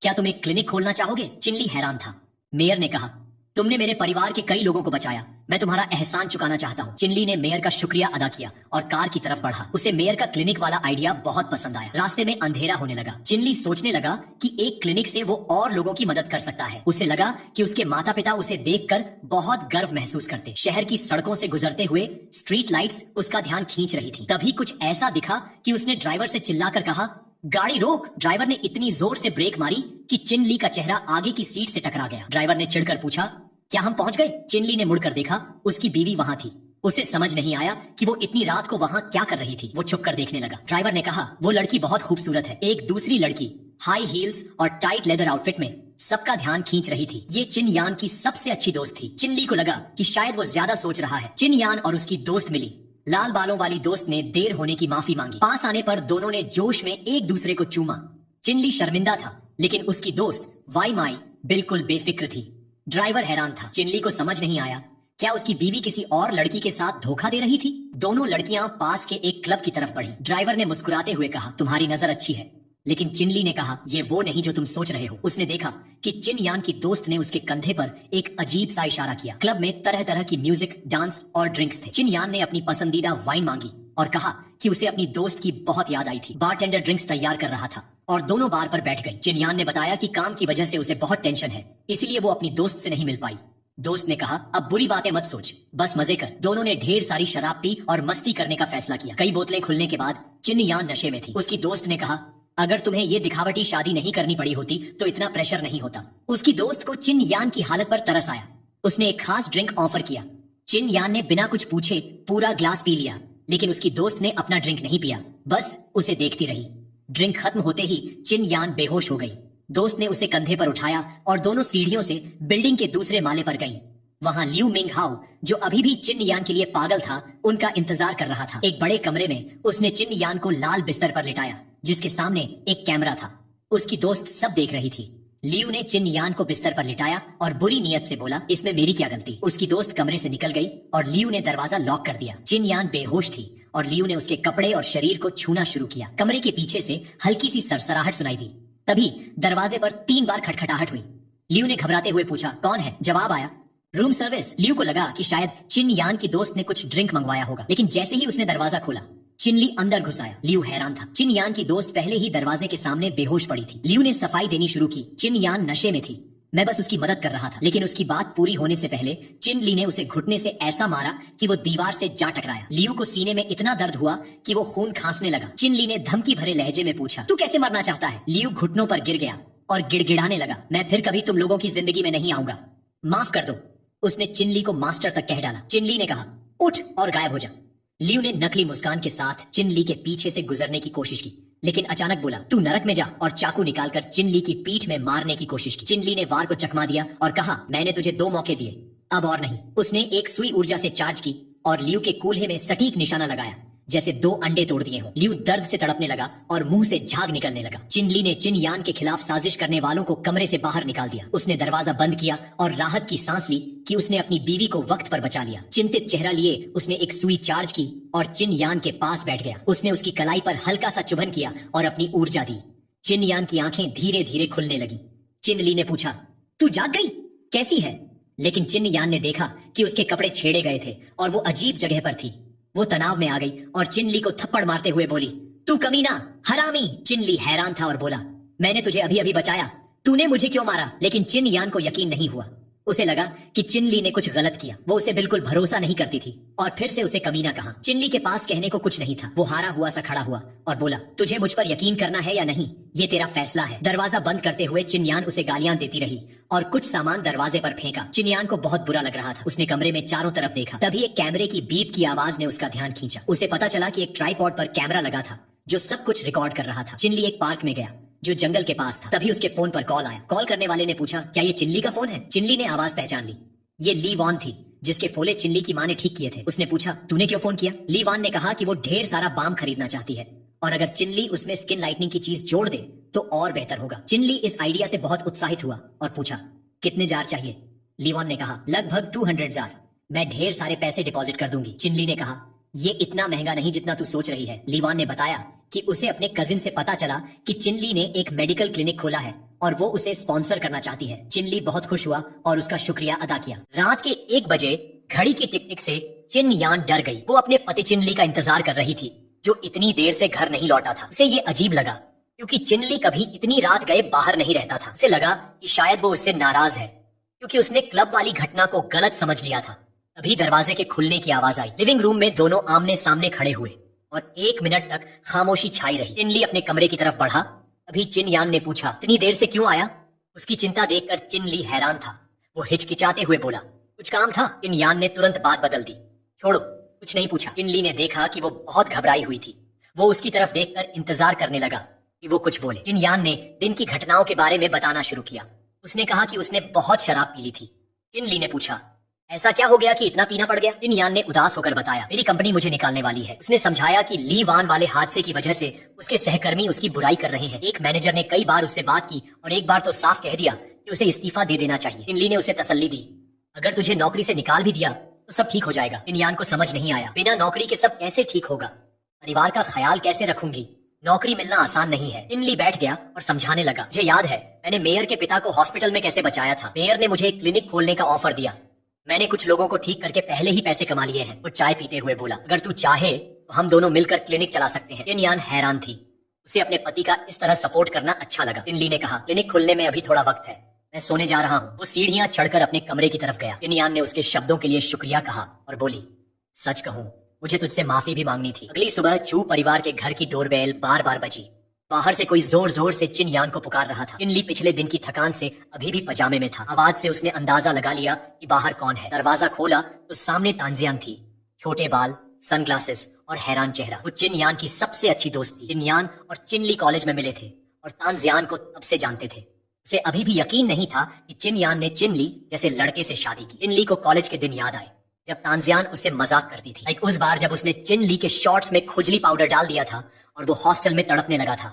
क्या तुम एक क्लिनिक खोलना चाहोगे? चिनली हैरान था। मेयर ने कहा, तुमने मेरे परिवार के कई लोगों को बचाया, मैं तुम्हारा एहसान चुकाना चाहता हूँ। चिनली ने मेयर का शुक्रिया अदा किया और कार की तरफ बढ़ा। उसे मेयर का क्लिनिक वाला आइडिया बहुत पसंद आया। रास्ते में अंधेरा होने लगा। चिनली सोचने लगा कि एक क्लिनिक से वो और लोगों की मदद कर सकता है। उसे लगा कि उसके माता पिता उसे देखकर बहुत गर्व महसूस करते। शहर की सड़कों से गुजरते हुए स्ट्रीट लाइट्स उसका ध्यान खींच रही थी। तभी कुछ ऐसा दिखा कि उसने ड्राइवर से चिल्लाकर कहा, गाड़ी रोक। ड्राइवर ने इतनी जोर से ब्रेक मारी कि चिनली का चेहरा आगे की सीट से टकरा गया। ड्राइवर ने चिढ़कर पूछा, क्या हम पहुंच गए? चिनली ने मुड़कर देखा, उसकी बीवी वहां थी। उसे समझ नहीं आया कि वो इतनी रात को वहां क्या कर रही थी। वो छुप कर देखने लगा। ड्राइवर ने कहा, वो लड़की बहुत खूबसूरत है। एक दूसरी लड़की हाई हील्स और टाइट लेदर आउटफिट में सबका ध्यान खींच रही थी। ये चिन यान की सबसे अच्छी दोस्त थी। चिनली को लगा कि शायद वो ज्यादा सोच रहा है। चिन यान और उसकी दोस्त मिली। लाल बालों वाली दोस्त ने देर होने की माफी मांगी। पास आने पर दोनों ने जोश में एक दूसरे को चूमा। चिनली शर्मिंदा था, लेकिन उसकी दोस्त वाई माई बिल्कुल बेफिक्र थी। ड्राइवर हैरान था। चिनली को समझ नहीं आया, क्या उसकी बीवी किसी और लड़की के साथ धोखा दे रही थी? दोनों लड़कियां पास के एक क्लब की तरफ बढ़ी। ड्राइवर ने मुस्कुराते हुए कहा, तुम्हारी नजर अच्छी है। लेकिन चिनली ने कहा, ये वो नहीं जो तुम सोच रहे हो। उसने देखा कि चिन यान की दोस्त ने उसके कंधे पर एक अजीब सा इशारा किया। क्लब में तरह तरह की म्यूजिक, डांस और ड्रिंक्स थे। चिन यान ने अपनी पसंदीदा वाइन मांगी और कहा कि उसे अपनी दोस्त की बहुत याद आई थी। बारटेंडर ड्रिंक्स तैयार कर रहा था और दोनों बार पर बैठ गई। चिन यान ने बताया कि काम की वजह से उसे बहुत टेंशन है, इसलिए वो अपनी दोस्त से नहीं मिल पाई। दोस्त ने कहा, अब बुरी बातें मत सोच, बस मजे कर। दोनों ने ढेर सारी शराब पी और मस्ती करने का फैसला किया। कई बोतलें खुलने के बाद चिन यान नशे में थी। उसकी दोस्त ने कहा, अगर तुम्हें ये दिखावटी शादी नहीं करनी पड़ी होती तो इतना प्रेशर नहीं होता। उसकी दोस्त को चिन यान की हालत पर तरस आया। उसने एक खास ड्रिंक ऑफर किया। चिन यान ने बिना कुछ पूछे पूरा ग्लास पी लिया, लेकिन उसकी दोस्त ने अपना ड्रिंक नहीं पिया, बस उसे देखती रही। ड्रिंक खत्म होते ही चिन यान बेहोश हो गई। दोस्त ने उसे कंधे पर उठाया और दोनों सीढ़ियों से बिल्डिंग के दूसरे माले पर गई। वहां लियू मिंग हाउ, जो अभी भी चिन यान के लिए पागल था, उनका इंतजार कर रहा था। एक बड़े कमरे में उसने चिन यान को लाल बिस्तर पर लिटाया, जिसके सामने एक कैमरा था। उसकी दोस्त सब देख रही थी। लियू ने चिन यान को बिस्तर पर लिटाया और बुरी नीयत से बोला, इसमें मेरी क्या गलती? उसकी दोस्त कमरे से निकल गई और लियू ने दरवाजा लॉक कर दिया। चिन यान बेहोश थी और लियू ने उसके कपड़े और शरीर को छूना शुरू किया। कमरे के पीछे से हल्की सी सरसराहट सुनाई दी। तभी दरवाजे पर 3 बार खटखटाहट हुई। लियू ने घबराते हुए पूछा, कौन है? जवाब आया, रूम सर्विस। लियू को लगा कि शायद चिन यान की दोस्त ने कुछ ड्रिंक मंगवाया होगा, लेकिन जैसे ही उसने दरवाजा खोला, चिनली अंदर घुस आया। लियू हैरान था। चिन यान की दोस्त पहले ही दरवाजे के सामने बेहोश पड़ी थी। लियू ने सफाई देनी शुरू की। चिन यान नशे में थी, मैं बस उसकी मदद कर रहा था। लेकिन उसकी बात पूरी होने से पहले चिनली ने उसे घुटने से ऐसा मारा कि वो दीवार से जा टकराया। लियू को सीने में इतना दर्द हुआ कि वो खून खांसने लगा। चिनली ने धमकी भरे लहजे में पूछा, तू कैसे मरना चाहता है? लियू घुटनों पर गिर गया और गिड़गिड़ाने लगा, मैं फिर कभी तुम लोगों की जिंदगी में नहीं आऊंगा, माफ कर दो। उसने चिनली को मास्टर तक कह डाला। चिनली ने कहा, उठ और गायब हो जा। लियू ने नकली मुस्कान के साथ चिनली के पीछे से गुजरने की कोशिश की, लेकिन अचानक बोला, तू नरक में जा, और चाकू निकालकर चिनली की पीठ में मारने की कोशिश की। चिनली ने वार को चकमा दिया और कहा, मैंने तुझे 2 मौके दिए, अब और नहीं। उसने एक सुई ऊर्जा से चार्ज की और लियू के कूल्हे में सटीक निशाना लगाया, जैसे 2 अंडे तोड़ दिए हों। लियू दर्द से तड़पने लगा और मुंह से झाग निकलने लगा। चिनली ने चिन यान के खिलाफ साजिश करने वालों को कमरे से बाहर निकाल दिया। उसने दरवाजा बंद किया और राहत की सांस ली कि उसने अपनी बीवी को वक्त पर बचा लिया। चिंतित चेहरा लिए उसने एक सुई चार्ज की और चिन यान के पास बैठ गया। उसने उसकी कलाई पर हल्का सा चुभन किया और अपनी ऊर्जा दी। चिन यान की आंखें धीरे धीरे खुलने लगी। चिनली ने पूछा, तू जाग गई? कैसी है? लेकिन चिन यान ने देखा कि उसके कपड़े छेड़े गए थे और वो अजीब जगह पर थी। वो तनाव में आ गई और चिनली को थप्पड़ मारते हुए बोली, तू कमीना, हरामी। चिनली हैरान था और बोला, मैंने तुझे अभी अभी बचाया, तूने मुझे क्यों मारा? लेकिन चिन यान को यकीन नहीं हुआ। उसे लगा कि चिनली ने कुछ गलत किया। वो उसे बिल्कुल भरोसा नहीं करती थी और फिर से उसे कमीना कहा। चिनली के पास कहने को कुछ नहीं था। वो हारा हुआ सा खड़ा हुआ और बोला, तुझे मुझ पर यकीन करना है या नहीं, ये तेरा फैसला है। दरवाजा बंद करते हुए चिनयान उसे गालियां देती रही और कुछ सामान दरवाजे पर फेंका। चिनयान को बहुत बुरा लग रहा था। उसने कमरे में चारों तरफ देखा। तभी एक कैमरे की बीप की आवाज ने उसका ध्यान खींचा। उसे पता चला कि एक ट्राइपॉड पर कैमरा लगा था जो सब कुछ रिकॉर्ड कर रहा था। चिनली एक पार्क में गया जो जंगल के पास था। तभी उसके फोन पर कॉल आया। कॉल करने वाले ने पूछा, क्या ये चिनली का फोन है? चिनली ने आवाज पहचान ली। ये ली वॉन थी, जिसके फोले चिनली की माँ ने ठीक किए थे। उसने पूछा, तूने क्यों फोन किया? ली वॉन ने कहा कि वो ढेर सारा बाम खरीदना चाहती है और अगर चिनली उसमें स्किन लाइटनिंग की चीज जोड़ दे तो और बेहतर होगा। चिनली इस आइडिया से बहुत उत्साहित हुआ और पूछा, कितने जार चाहिए? लीवॉन ने कहा, लगभग 200 जार। मैं ढेर सारे पैसे डिपॉजिट कर दूंगी। चिनली ने कहा, ये इतना महंगा नहीं जितना तू सोच रही है। लीवॉन ने बताया कि उसे अपने कजिन से पता चला कि चिनली ने एक मेडिकल क्लिनिक खोला है और वो उसे स्पॉन्सर करना चाहती है। चिनली बहुत खुश हुआ और उसका शुक्रिया अदा किया। रात के 1 बजे घड़ी की टिक टिक से चिन यान डर गई। वो अपने पति चिनली का इंतजार कर रही थी, जो इतनी देर से घर नहीं लौटा था। उसे ये अजीब लगा क्योंकि चिनली कभी इतनी रात गए बाहर नहीं रहता था। उसे लगा कि शायद वो उससे नाराज है क्योंकि उसने क्लब वाली घटना को गलत समझ लिया था। तभी दरवाजे के खुलने की आवाज आई। लिविंग रूम में दोनों आमने सामने खड़े हुए और 1 मिनट तक खामोशी छाई रही। चिनली अपने कमरे की तरफ बढ़ा। तभी चिन यान ने पूछा, इतनी देर से क्यों आया? उसकी चिंता देखकर चिनली हैरान था। वो हिचकिचाते हुए बोला, कुछ काम था। चिन यान ने तुरंत बात बदल दी, छोड़ो, कुछ नहीं पूछा। चिनली ने देखा कि वो बहुत घबराई हुई थी। वो उसकी तरफ देखकर इंतजार करने लगा कि वो कुछ बोले। चिन यान ने दिन की घटनाओं के बारे में बताना शुरू किया। उसने कहा कि उसने बहुत शराब पी ली थी। चिनली ने पूछा, ऐसा क्या हो गया कि इतना पीना पड़ गया? चिन यान ने उदास होकर बताया, मेरी कंपनी मुझे निकालने वाली है। उसने समझाया कि ली वान वाले हादसे की वजह से उसके सहकर्मी उसकी बुराई कर रहे हैं। एक मैनेजर ने कई बार उससे बात की और एक बार तो साफ कह दिया कि उसे इस्तीफा दे देना चाहिए। चिनली ने उसे तसल्ली दी, अगर तुझे नौकरी से निकाल भी दिया तो सब ठीक हो जाएगा। चिन यान को समझ नहीं आया, बिना नौकरी के सब कैसे ठीक होगा? परिवार का ख्याल कैसे रखूंगी? नौकरी मिलना आसान नहीं है। चिनली बैठ गया और समझाने लगा, मुझे याद है मैंने मेयर के पिता को हॉस्पिटल में कैसे बचाया था। मेयर ने मुझे एक क्लिनिक खोलने का ऑफर दिया। मैंने कुछ लोगों को ठीक करके पहले ही पैसे कमा लिए हैं। वो चाय पीते हुए बोला, अगर तू चाहे तो हम दोनों मिलकर क्लिनिक चला सकते हैं। चिन यान हैरान थी। उसे अपने पति का इस तरह सपोर्ट करना अच्छा लगा। चिनली ने कहा, क्लिनिक खुलने में अभी थोड़ा वक्त है, मैं सोने जा रहा हूँ। वो सीढ़ियां चढ़कर अपने कमरे की तरफ गया। चिन यान ने उसके शब्दों के लिए शुक्रिया कहा और बोली, सच कहूँ मुझे तुझसे माफी भी मांगनी थी। अगली सुबह चू परिवार के घर की डोरबेल बार बार बजी। बाहर से कोई जोर जोर से चिन यान को पुकार रहा था। चिनली पिछले दिन की थकान से अभी भी पजामे में था। आवाज से उसने अंदाजा लगा लिया कि बाहर कौन है। दरवाजा खोला तो सामने तांजियान थी, छोटे बाल, सनग्लासेस और हैरान चेहरा। वो चिन यान की सबसे अच्छी दोस्त थी। चिन यान और चिनली कॉलेज में मिले थे और तांजियान को तब से जानते थे। उसे अभी भी यकीन नहीं था कि चिन यान ने चिनली जैसे लड़के से शादी की। चिनली को कॉलेज के दिन याद आए जब तांजियान उससे मजाक करती थी। उस बार जब उसने चिनली के शॉर्ट्स में खुजली पाउडर डाल दिया था और वो हॉस्टल में तड़पने लगा था।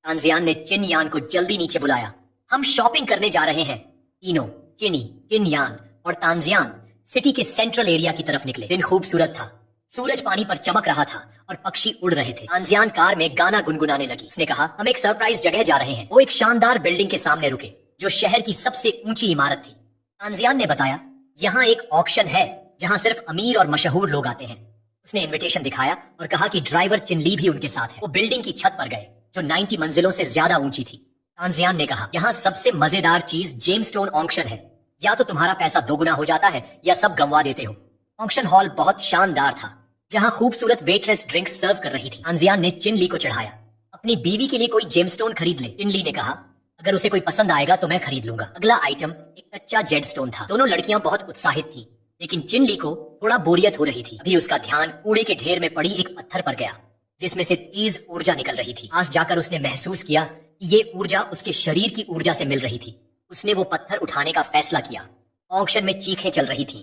तांजियान ने चिन यान को जल्दी नीचे बुलाया, हम शॉपिंग करने जा रहे हैं। तीनों, चिनी, चिन यान और तांजियान सिटी के सेंट्रल एरिया की तरफ निकले। दिन खूबसूरत था, सूरज पानी पर चमक रहा था और पक्षी उड़ रहे थे। तांजियान कार में गाना गुनगुनाने लगी। उसने कहा, हम एक सरप्राइज जगह जा रहे हैं। वो एक शानदार बिल्डिंग के सामने रुके जो शहर की सबसे ऊंची इमारत थी। तांजियान ने बताया, यहाँ एक ऑक्शन है जहाँ सिर्फ अमीर और मशहूर लोग आते हैं। उसने इन्विटेशन दिखाया और कहा कि ड्राइवर चिनली भी उनके साथ है। वो बिल्डिंग की छत पर गए जो 90 मंजिलों से ज्यादा ऊंची थी। तांजियान ने कहा, यहाँ सबसे मजेदार चीज जेमस्टोन ऑक्शन है। या तो तुम्हारा पैसा दोगुना हो जाता है या सब गंवा देते हो। ऑक्शन हॉल बहुत शानदार था जहाँ खूबसूरत वेट्रेस ड्रिंक्स सर्व कर रही थी। तांजियान ने चिनली को चढ़ाया, अपनी बीवी के लिए कोई जेमस्टोन खरीद ले। चिनली ने कहा, अगर उसे कोई पसंद आएगा तो मैं खरीद लूंगा। अगला आइटम एक कच्चा जेडस्टोन था। दोनों लड़कियां बहुत उत्साहित थी, लेकिन चिनली को थोड़ा बोरियत हो रही थी। अभी उसका ध्यान कूड़े के ढेर में पड़ी एक पत्थर पर गया जिसमें से तेज ऊर्जा निकल रही थी। पास जाकर उसने महसूस किया कि ये ऊर्जा उसके शरीर की ऊर्जा से मिल रही थी। उसने वो पत्थर उठाने का फैसला किया। ऑक्शन में चीखें चल रही थी।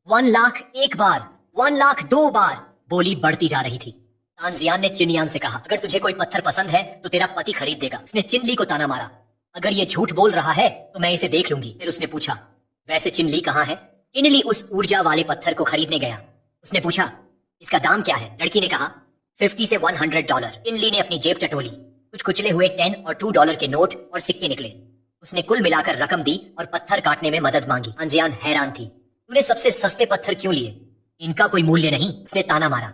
1 लाख एक बार, 1 लाख 2 बार, बोली बढ़ती जा रही थी। तांजियान ने चिन यान से कहा, अगर तुझे कोई पत्थर पसंद है तो तेरा पति खरीद देगा। उसने चिनली को ताना मारा, अगर ये झूठ बोल रहा है तो मैं इसे देख लूंगी। फिर उसने पूछा, वैसे चिनली कहाँ है? चिनली उस ऊर्जा वाले पत्थर को खरीदने गया। उसने पूछा, इसका दाम क्या है? लड़की ने कहा, 50 से $100। चिनली ने अपनी जेब टटोली। कुछ कुचले हुए 10 और $2 के नोट और सिक्के निकले। उसने कुल मिलाकर रकम दी और पत्थर काटने में मदद मांगी। तांजियान हैरान थी, तूने सबसे सस्ते पत्थर क्यों लिए? इनका कोई मूल्य नहीं। उसने ताना मारा,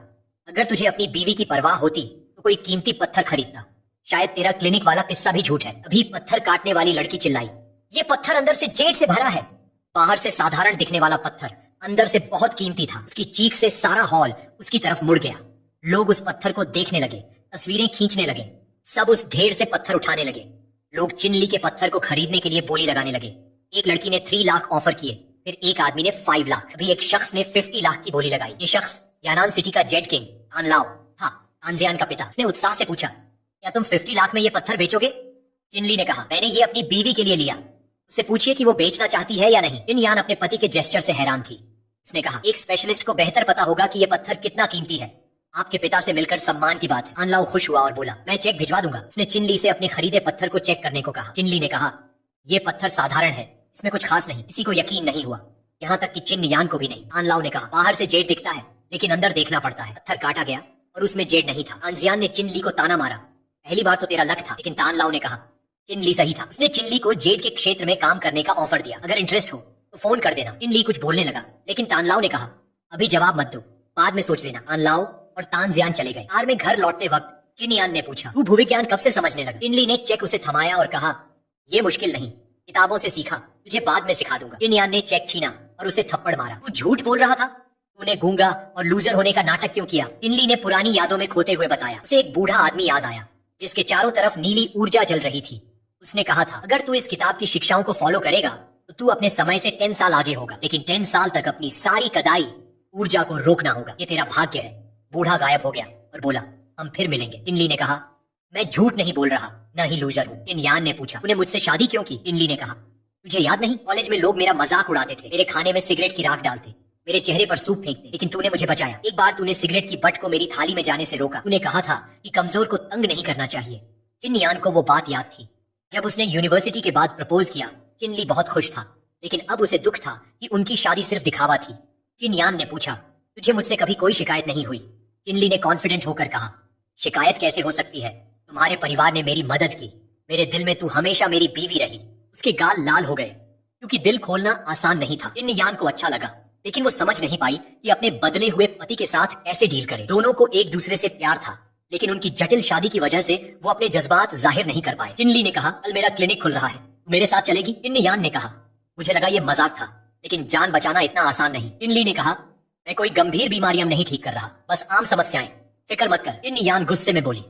अगर तुझे अपनी बीवी की परवाह होती तो कोई कीमती पत्थर खरीदता। शायद तेरा क्लिनिक वाला किस्सा भी झूठ है। अभी पत्थर काटने वाली लड़की चिल्लाई, ये पत्थर अंदर से जेड से भरा है। बाहर से साधारण दिखने वाला पत्थर अंदर से बहुत कीमती था। उसकी चीख से सारा हॉल उसकी तरफ मुड़ गया। लोग उस पत्थर को देखने लगे, तस्वीरें खींचने लगे, सब उस ढेर से पत्थर उठाने लगे। लोग चिनली के पत्थर को खरीदने के लिए बोली लगाने लगे। एक लड़की ने 3 लाख ऑफर किए, फिर एक आदमी ने 5 लाख, अभी एक शख्स ने 50 लाख की बोली लगाई। ये शख्स यानान सिटी का जेड किंग आनलाओ था, तांजियान का पिता। उसने उत्साह से पूछा, क्या तुम 50 लाख में ये पत्थर बेचोगे? चिनली ने कहा, मैंने ये अपनी बीवी के लिए लिया, उससे पूछिए कि वो बेचना चाहती है या नहीं। चिन यान अपने पति के जेस्चर से हैरान थी। उसने कहा, एक स्पेशलिस्ट को बेहतर पता होगा कि ये पत्थर कितना कीमती है। आपके पिता से मिलकर सम्मान की बात है। आनलाओ खुश हुआ और बोला, मैं चेक भिजवा दूंगा। उसने चिनली से अपने खरीदे पत्थर को चेक करने को कहा। चिनली ने कहा, ये पत्थर साधारण है, इसमें कुछ खास नहीं। किसी को यकीन नहीं हुआ, यहाँ तक कि चिन यान को भी नहीं। आनलाओ ने कहा, बाहर से जेड दिखता है लेकिन अंदर देखना पड़ता है। पत्थर काटा गया और उसमें जेड नहीं था। तांजियान ने चिनली को ताना मारा, पहली बार तो तेरा लक था। लेकिन तानलाओ ने कहा, चिनली सही था। उसने चिनली को जेड के क्षेत्र में काम करने का ऑफर दिया। अगर इंटरेस्ट हो तो फोन कर देना। चिनली कुछ बोलने लगा, लेकिन तानलाओ ने कहा, अभी जवाब मत दो, बाद में सोच लेना। तानलाओ और तानजियान चले गए। कार में घर लौटते वक्त चिनयान ने पूछा, तू भूविज्ञान कब से समझने लगा? चिनली ने चेक उसे थमाया और कहा, ये मुश्किल नहीं, किताबों से सीखा, तुझे बाद में सिखा दूंगा। चिनयान ने चेक छीना और उसे थप्पड़ मारा। तू झूठ बोल रहा था, तूने गूंगा और लूजर होने का नाटक क्यों किया? चिनली ने पुरानी यादों में खोते हुए बताया। उसे एक बूढ़ा आदमी याद आया जिसके चारों तरफ नीली ऊर्जा जल रही थी। उसने कहा था, अगर तू इस किताब की शिक्षाओं को फॉलो करेगा तो तू अपने समय से 10 साल आगे होगा, लेकिन 10 साल तक अपनी सारी कदाई ऊर्जा को रोकना होगा। ये तेरा भाग्य है। बूढ़ा गायब हो गया और बोला, हम फिर मिलेंगे। चिनली ने कहा, मैं झूठ नहीं बोल रहा, न ही लूजर हूँ। चिनयान ने पूछा, तूने मुझसे शादी क्यों की? चिनली ने कहा, तुझे याद नहीं, कॉलेज में लोग मेरा मजाक उड़ाते थे, मेरे खाने में सिगरेट की राख डालते, मेरे चेहरे पर सूप फेंकते, लेकिन तूने मुझे बचाया। एक बार तूने सिगरेट की बट को मेरी थाली में जाने से रोका। तूने कहा था कि कमजोर को तंग नहीं करना चाहिए। चिनयान को वो बात याद थी जब उसने यूनिवर्सिटी के बाद प्रपोज किया। चिनली बहुत खुश था, लेकिन अब उसे दुख था कि उनकी शादी सिर्फ दिखावा थी। चिनयान ने पूछा, तुझे मुझसे कभी कोई शिकायत नहीं हुई? चिनली ने कॉन्फिडेंट होकर कहा, शिकायत कैसे हो सकती है? तुम्हारे परिवार ने मेरी मदद की, मेरे दिल में तू हमेशा मेरी बीवी रही। उसके गाल लाल हो गए क्योंकि दिल खोलना आसान नहीं था। चिनयान को अच्छा लगा, लेकिन वो समझ नहीं पाई कि अपने बदले हुए पति के साथ कैसे डील करे। दोनों को एक दूसरे से प्यार था, लेकिन उनकी जटिल शादी की वजह से वो अपने जज्बात जाहिर नहीं कर पाए। चिनली ने कहा, कल मेरा क्लिनिक खुल रहा है, तू मेरे साथ चलेगी? चिनयान ने कहा, मुझे लगा ये मजाक था, लेकिन जान बचाना इतना आसान नहीं। चिनली ने कहा, मैं कोई गंभीर बीमारियां नहीं ठीक कर रहा, बस आम समस्याएं, फिक्र मत कर। चिनयान गुस्से में बोली,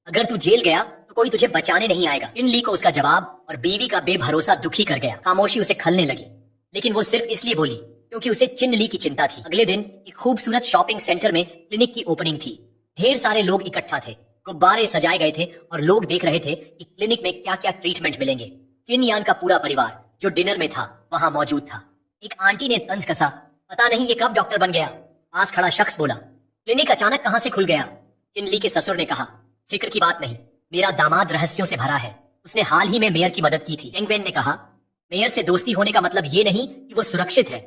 अगर तू जेल गया तो कोई तुझे बचाने नहीं आएगा। चिनली को उसका जवाब और बीवी का बेभरोसा दुखी कर गया। खामोशी उसे खलने लगी, लेकिन वो सिर्फ इसलिए बोली क्योंकि उसे चिनली की चिंता थी। अगले दिन एक खूबसूरत शॉपिंग सेंटर में क्लिनिक की ओपनिंग थी। ढेर सारे लोग इकट्ठा थे, गुब्बारे सजाए गए थे और लोग देख रहे थे कि क्लिनिक में क्या क्या ट्रीटमेंट मिलेंगे। चिनयान का पूरा परिवार जो डिनर में था वहां मौजूद था। एक आंटी ने तंज कसा, पता नहीं ये कब डॉक्टर बन गया। पास खड़ा शख्स बोला, क्लिनिक अचानक कहां से खुल गया? चिनली के ससुर ने कहा, फिक्र की बात नहीं, मेरा दामाद रहस्यों से भरा है, उसने हाल ही में मेयर की मदद की थी। टेंगवेन ने कहा, मेयर से दोस्ती होने का मतलब ये नहीं कि वो सुरक्षित है।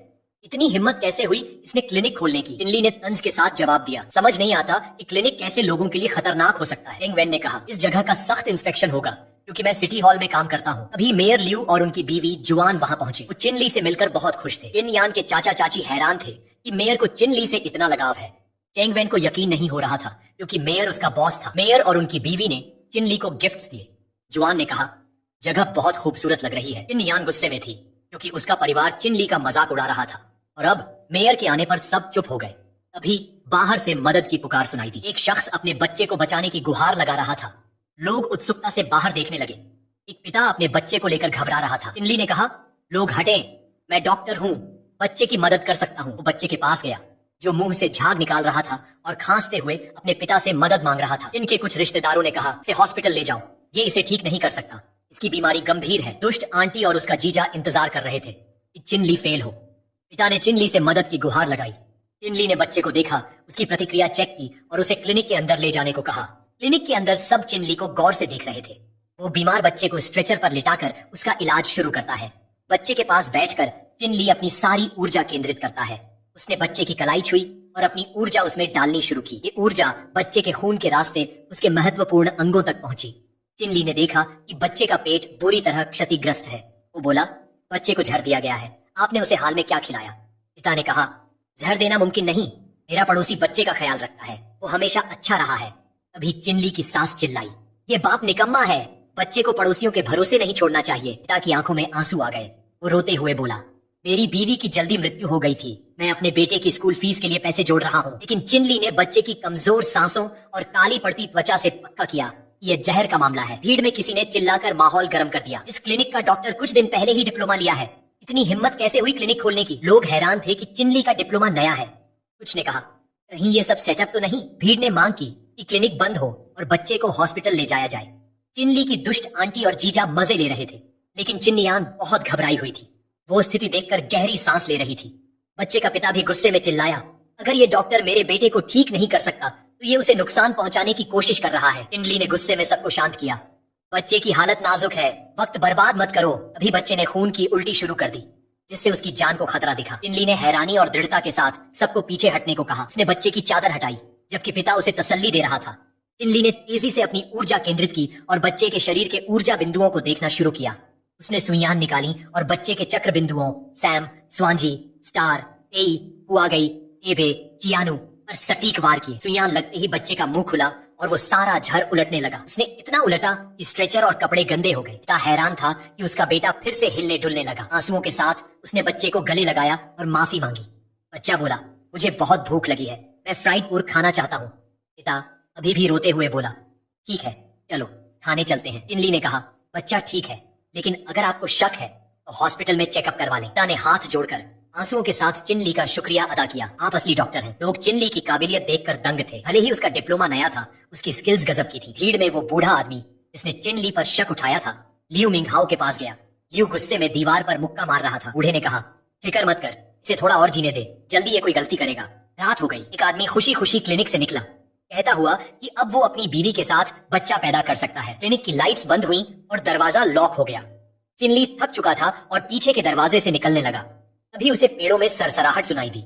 इतनी हिम्मत कैसे हुई इसने क्लिनिक खोलने की? चिनली ने तंज के साथ जवाब दिया, समझ नहीं आता कि क्लिनिक कैसे लोगों के लिए खतरनाक हो सकता है। टेंगवेन ने कहा, इस जगह का सख्त इंस्पेक्शन होगा क्योंकि मैं सिटी हॉल में काम करता हूँ। अभी मेयर लियू और उनकी बीवी जुआन वहाँ पहुंचे। वो चिनली से मिलकर बहुत खुश थे। चिनयान के चाचा चाची हैरान थे कि मेयर को चिनली से इतना लगाव है। टेंगवेन को यकीन नहीं हो रहा था क्योंकि मेयर उसका बॉस था। मेयर और उनकी बीवी ने चिनली को गिफ्ट्स दिए। जुआन ने कहा, जगह बहुत खूबसूरत लग रही है। चिनयान गुस्से में थी क्योंकि उसका परिवार चिनली का मजाक उड़ा रहा था और अब मेयर के आने पर सब चुप हो गए। तभी बाहर से मदद की पुकार सुनाई दी। एक शख्स अपने बच्चे को बचाने की गुहार लगा रहा था। लोग उत्सुकता से बाहर देखने लगे। एक पिता अपने बच्चे को लेकर घबरा रहा था। चिनली ने कहा, लोग हटें, मैं डॉक्टर हूँ, बच्चे की मदद कर सकता हूँ। वो बच्चे के पास गया जो मुंह से झाग निकाल रहा था और खांसते हुए अपने पिता से मदद मांग रहा था। इनके कुछ रिश्तेदारों ने कहा, इसे हॉस्पिटल ले जाओ, ये इसे ठीक नहीं कर सकता, इसकी बीमारी गंभीर है। दुष्ट आंटी और उसका जीजा इंतजार कर रहे थे कि चिनली फेल हो। पिता ने चिनली से मदद की गुहार लगाई। चिनली ने बच्चे को देखा, उसकी प्रतिक्रिया चेक की और उसे क्लिनिक के अंदर ले जाने को कहा। क्लिनिक के अंदर सब चिनली को गौर से देख रहे थे। वो बीमार बच्चे को स्ट्रेचर पर लिटाकर उसका इलाज शुरू करता है। बच्चे के पास बैठकर चिनली अपनी सारी ऊर्जा केंद्रित करता है। उसने बच्चे की कलाई छुई और अपनी ऊर्जा उसमें डालनी शुरू की। ये ऊर्जा बच्चे के खून के रास्ते उसके महत्वपूर्ण अंगों तक पहुंची। चिनली ने देखा कि बच्चे का पेट बुरी तरह क्षतिग्रस्त है। वो बोला, बच्चे को जहर दिया गया है, आपने उसे हाल में क्या खिलाया? पिता ने कहा, जहर देना मुमकिन नहीं, मेरा पड़ोसी बच्चे का ख्याल रखता है, वो हमेशा अच्छा रहा है। अभी चिनली की सास चिल्लाई, ये बाप निकम्मा है, बच्चे को पड़ोसियों के भरोसे नहीं छोड़ना चाहिए। पिता की आंखों में आंसू आ गए। वो रोते हुए बोला, मेरी बीवी की जल्दी मृत्यु हो गई थी, मैं अपने बेटे की स्कूल फीस के लिए पैसे जोड़ रहा हूँ, लेकिन चिनली ने बच्चे की कमजोर सांसों और काली पड़ती त्वचा से पक्का किया ये जहर का मामला है। भीड़ में किसी ने चिल्लाकर माहौल गर्म कर दिया, इस क्लिनिक का डॉक्टर कुछ दिन पहले ही डिप्लोमा लिया है, इतनी हिम्मत कैसे हुई क्लिनिक खोलने की? लोग हैरान थे कि चिनली का डिप्लोमा नया है। कुछ ने कहा, कहीं ये सब सेटअप तो नहीं? भीड़ ने मांग की कि क्लिनिक बंद हो और बच्चे को हॉस्पिटल ले जाया जाए। चिनली की दुष्ट आंटी और जीजा मजे ले रहे थे, लेकिन चिन्नियान बहुत घबराई हुई थी। वो स्थिति देखकर गहरी सांस ले रही थी। बच्चे का पिता भी गुस्से में चिल्लाया, अगर ये डॉक्टर मेरे बेटे को ठीक नहीं कर सकता तो ये उसे नुकसान पहुंचाने की कोशिश कर रहा है। चिनली ने गुस्से में सबको शांत किया। बच्चे की हालत नाजुक है, वक्त बर्बाद मत करो। अभी बच्चे ने खून की उल्टी शुरू कर दी, जिससे उसकी जान को खतरा दिखा। चिनली ने हैरानी और दृढ़ता के साथ सबको पीछे हटने को कहा। उसने बच्चे की चादर हटाई, जबकि पिता उसे तसल्ली दे रहा था। चिनली ने तेजी से अपनी ऊर्जा केंद्रित की और बच्चे के शरीर के ऊर्जा बिंदुओं को देखना शुरू किया। उसने सुइयान निकाली और बच्चे के चक्र बिंदुओं सैम, स्वांजी, स्टार, तेई, हुआगई, एबे, चियानु पर सटीक वार किए। सुइयान लगते ही बच्चे का मुंह खुला और वो सारा झर उलटने लगा। उसने इतना उलटा कि स्ट्रेचर और कपड़े गंदे हो गए। इतना हैरान था कि उसका बेटा फिर से हिलने डुलने लगा। आंसुओं के साथ उसने बच्चे को गले लगाया और माफी मांगी। बच्चा बोला, मुझे बहुत भूख लगी है, मैं फ्राइड पोर्क खाना चाहता हूँ। पिता अभी भी रोते हुए बोला, ठीक है चलो खाने चलते हैं। चिनली ने कहा, बच्चा ठीक है, लेकिन अगर आपको शक है तो हॉस्पिटल में चेकअप करवा लें। पिता ने हाथ जोड़कर आंसुओं के साथ चिनली का शुक्रिया अदा किया। आप असली डॉक्टर हैं। लोग चिनली की काबिलियत देखकर दंग थे। भले ही उसका डिप्लोमा नया था, उसकी स्किल्स गजब की थी। भीड़ में वो बूढ़ा आदमी जिसने चिनली पर शक उठाया था, लियू मिंगहाओ के पास गया। लियू गुस्से में दीवार पर मुक्का मार रहा था। बूढ़े ने कहा, फिक्र मत कर, इसे थोड़ा और जीने दे, जल्दी ये कोई गलती करेगा। रात हो गई। एक आदमी खुशी खुशी क्लिनिक से निकला, कहता हुआ कि अब वो अपनी बीवी के साथ बच्चा पैदा कर सकता है। क्लिनिक की लाइट्स बंद हुई और दरवाजा लॉक हो गया। चिनली थक चुका था और पीछे के दरवाजे से निकलने लगा। तभी उसे पेड़ों में सरसराहट सुनाई दी।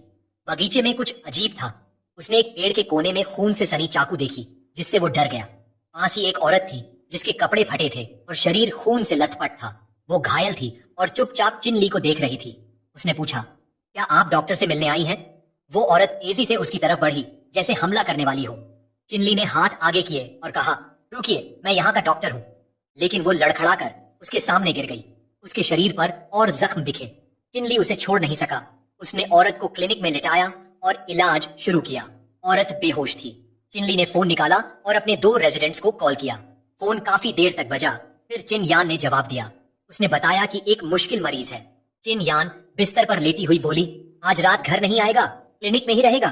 बगीचे में कुछ अजीब था। उसने एक पेड़ के कोने में खून से सनी चाकू देखी, जिससे वो डर गया। पास ही एक औरत थी जिसके कपड़े फटे थे और शरीर खून से लथपथ था। वो घायल थी और चुपचाप चिनली को देख रही थी। उसने पूछा, क्या आप डॉक्टर से मिलने आई हैं? वो औरत तेजी से उसकी तरफ बढ़ी, जैसे हमला करने वाली हो। चिनली ने हाथ आगे किए और कहा, रुकिए, मैं यहाँ का डॉक्टर हूँ। लेकिन वो लड़खड़ाकर उसके सामने गिर गई। उसके शरीर पर और जख्म दिखे। चिनली उसे छोड़ नहीं सका। उसने औरत को क्लिनिक में लिटाया और इलाज शुरू किया। औरत बेहोश थी। चिनली ने फोन निकाला और अपने 2 रेजिडेंट्स को कॉल किया। फोन काफी देर तक बजा, फिर चिन यान ने जवाब दिया। उसने बताया कि एक मुश्किल मरीज है। चिन यान बिस्तर पर लेटी हुई बोली, आज रात घर नहीं आएगा, क्लिनिक में ही रहेगा।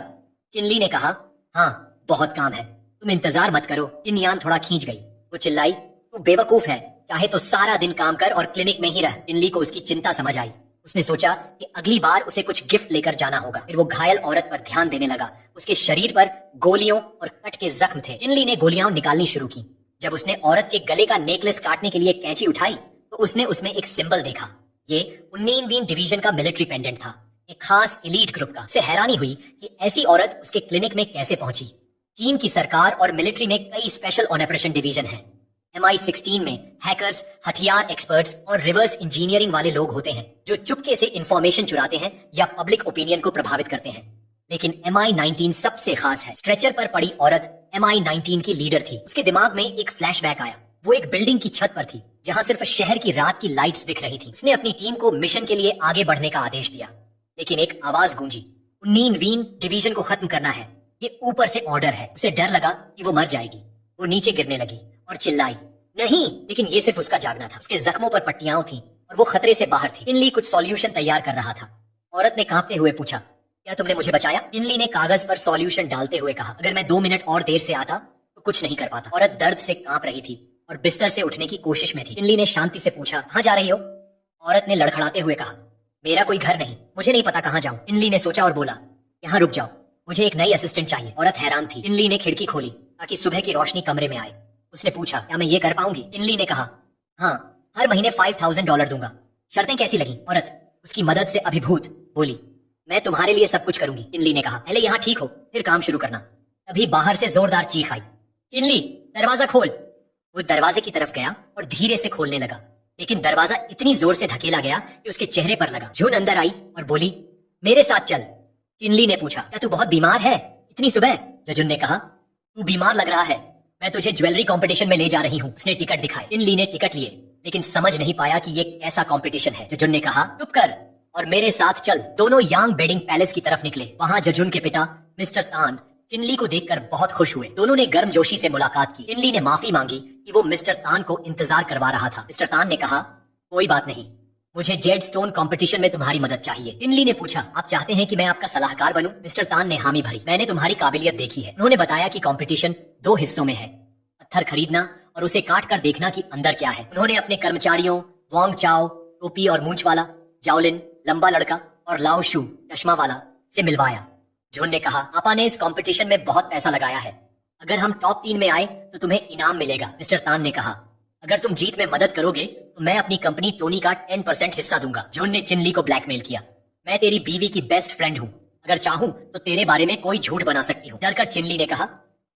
चिनली ने कहा, हाँ बहुत काम है, तुम इंतजार मत करो। चिन यान थोड़ा खींच गई। वो चिल्लाई, तू बेवकूफ है, चाहे तो सारा दिन काम कर और क्लिनिक में ही रह। चिनली को उसकी चिंता समझ आई। उसने सोचा कि अगली बार उसे कुछ गिफ्ट लेकर जाना होगा। फिर वो घायल औरत पर ध्यान देने लगा। उसके शरीर पर गोलियों और कट के जख्म थे। चिनली ने गोलियां निकालनी शुरू की। जब उसने औरत के गले का नेकलेस काटने के लिए कैंची उठाई तो उसने उसमें एक सिंबल देखा। ये 19वीं डिवीजन का मिलिट्री पेंडेंट था, एक खास एलीट ग्रुप का। उसे हैरानी हुई कि ऐसी औरत उसके क्लिनिक में कैसे पहुंची। चीन की सरकार और मिलिट्री में कई स्पेशल ऑपरेशन डिवीजन हैं। MI16 में हैकर्स, हथियार एक्सपर्ट्स और रिवर्स इंजीनियरिंग वाले लोग होते हैं जो चुपके से इंफॉर्मेशन चुराते हैं या पब्लिक ओपिनियन को प्रभावित करते हैं। लेकिन MI19 सबसे खास है। स्ट्रेचर पर पड़ी औरत MI19 की लीडर थी। उसके दिमाग में एक फ्लैशबैक आया। वो एक बिल्डिंग की छत पर थी जहां सिर्फ शहर की रात की लाइट्स दिख रही थी। उसने अपनी टीम को मिशन के लिए आगे बढ़ने का आदेश दिया, लेकिन एक आवाज गूंजी, 19वीं डिवीजन को खत्म करना है, ये ऊपर से ऑर्डर है। उसे डर लगा कि वो मर जाएगी। वो नीचे गिरने लगी और चिल्लाई, नहीं। लेकिन ये सिर्फ उसका जागना था। उसके जख्मों पर पट्टियां थीं और वो खतरे से बाहर थी। चिनली कुछ सॉल्यूशन तैयार कर रहा था। औरत ने कांपते हुए पूछा, क्या तुमने मुझे बचाया? चिनली ने कागज पर सॉल्यूशन डालते हुए कहा, अगर मैं 2 मिनट और देर से आता तो कुछ नहीं कर पाता। औरत दर्द से कांप रही थी और बिस्तर से उठने की कोशिश में थी। चिनली ने शांति से पूछा, कहाँ जा रही हो? औरत ने लड़खड़ाते हुए कहा, मेरा कोई घर नहीं, मुझे नहीं पता कहाँ जाऊं। चिनली ने सोचा और बोला, यहाँ रुक जाओ, मुझे एक नई असिस्टेंट चाहिए। औरत हैरान थी। चिनली ने खिड़की खोली ताकि सुबह की रोशनी कमरे में आए। उसने पूछा, क्या मैं ये कर पाऊंगी? चिनली ने कहा, हाँ, हर महीने $5000 दूंगा। शर्तें कैसी लगी? औरत उसकी मदद से अभिभूत बोली, मैं तुम्हारे लिए सब कुछ करूंगी। चिनली ने कहा, पहले यहाँ ठीक हो, फिर काम शुरू करना। तभी बाहर से जोरदार चीख आई, चिनली दरवाजा खोल। वो दरवाजे की तरफ गया और धीरे से खोलने लगा, लेकिन दरवाजा इतनी जोर से धकेला गया कि उसके चेहरे पर लगा। जून अंदर आई और बोली, मेरे साथ चल। चिनली ने पूछा, क्या तू बहुत बीमार है इतनी सुबह? जजुन ने कहा, तू बीमार लग रहा है, मैं तुझे ज्वेलरी कंपटीशन में ले जा रही हूँ। उसने टिकट दिखाए। चिनली ने टिकट लिए, लेकिन समझ नहीं पाया कि ये कैसा कंपटीशन है। जजुन ने कहा, चुप कर और मेरे साथ चल। दोनों यांग बेडिंग पैलेस की तरफ निकले। वहाँ जजुन के पिता मिस्टर तान चिनली को देखकर बहुत खुश हुए। दोनों ने गर्मजोशी से मुलाकात की। चिनली ने माफी मांगी कि वो मिस्टर तान को इंतजार करवा रहा था। मिस्टर तान ने कहा, कोई बात नहीं, मुझे जेड स्टोन कंपटीशन में तुम्हारी मदद चाहिए। चिनली ने पूछा, आप चाहते हैं कि मैं आपका सलाहकार बनूं? मिस्टर तान ने हामी भरी। मैंने तुम्हारी काबिलियत देखी है। उन्होंने बताया कि कंपटीशन 2 हिस्सों में है, पत्थर खरीदना और उसे काट कर देखना कि अंदर क्या है। उन्होंने अपने कर्मचारियों वांग चाओ, टोपी और मूंछ वाला, जाओलिन लंबा लड़का और लाओ शू चश्मा वाला से मिलवाया। जून ने कहा, आपा ने इस कंपटीशन में बहुत पैसा लगाया है, अगर हम टॉप 3 में आए तो तुम्हें इनाम मिलेगा। मिस्टर तान ने कहा, अगर तुम जीत में मदद करोगे तो मैं अपनी कंपनी टोनी का 10% हिस्सा दूंगा। जून ने चिनली को ब्लैकमेल किया, मैं तेरी बीवी की बेस्ट फ्रेंड हूँ, अगर चाहूँ तो तेरे बारे में कोई झूठ बना सकती हूँ। डरकर चिनली ने कहा,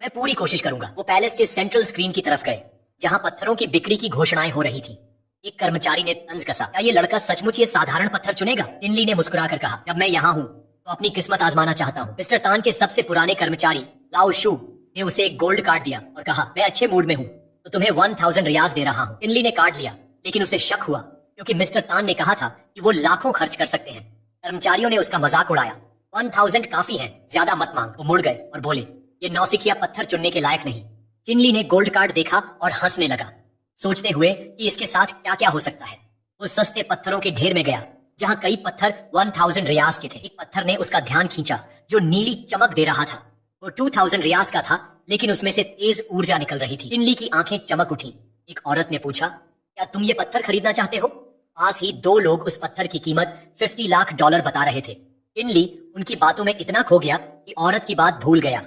मैं पूरी कोशिश करूंगा। वो पैलेस के सेंट्रल स्क्रीन की तरफ गए जहां पत्थरों की बिक्री की घोषणाएं हो रही थी। एक कर्मचारी ने तंज कसा, क्या ये लड़का सचमुच ये साधारण पत्थर चुनेगा? टिनली ने मुस्कुराकर कहा, जब मैं यहाँ हूँ तो अपनी किस्मत आजमाना चाहता हूँ। मिस्टर तान के सबसे पुराने कर्मचारी लाओ शू ने उसे एक गोल्ड कार्ड दिया और कहा, मैं अच्छे मूड में हूँ तो तुम्हें 1000 रियाज दे रहा हूँ। टिनली ने कार्ड लिया, लेकिन उसे शक हुआ क्योंकि मिस्टर तान ने कहा था कि वो लाखों खर्च कर सकते हैं। कर्मचारियों ने उसका मजाक उड़ाया, 1000 काफी है, ज्यादा मत मांग। वो मुड़ गए और बोले, ये नौसिखिया पत्थर चुनने के लायक नहीं। टिनली ने गोल्ड कार्ड देखा और हंसने लगा, सोचते हुए कि इसके साथ क्या क्या हो सकता है। वो सस्ते पत्थरों के ढेर में गया जहां कई पत्थर 1000 रियाज के थे। एक पत्थर ने उसका ध्यान खींचा जो नीली चमक दे रहा था। वो 2000 रियाज का था, लेकिन उसमें से तेज ऊर्जा निकल रही थी। टिनली की आंखें चमक उठी। एक औरत ने पूछा, क्या तुम ये पत्थर खरीदना चाहते हो? पास ही 2 लोग उस पत्थर की कीमत $50 लाख बता रहे थे। टिनली उनकी बातों में इतना खो गया कि औरत की बात भूल गया।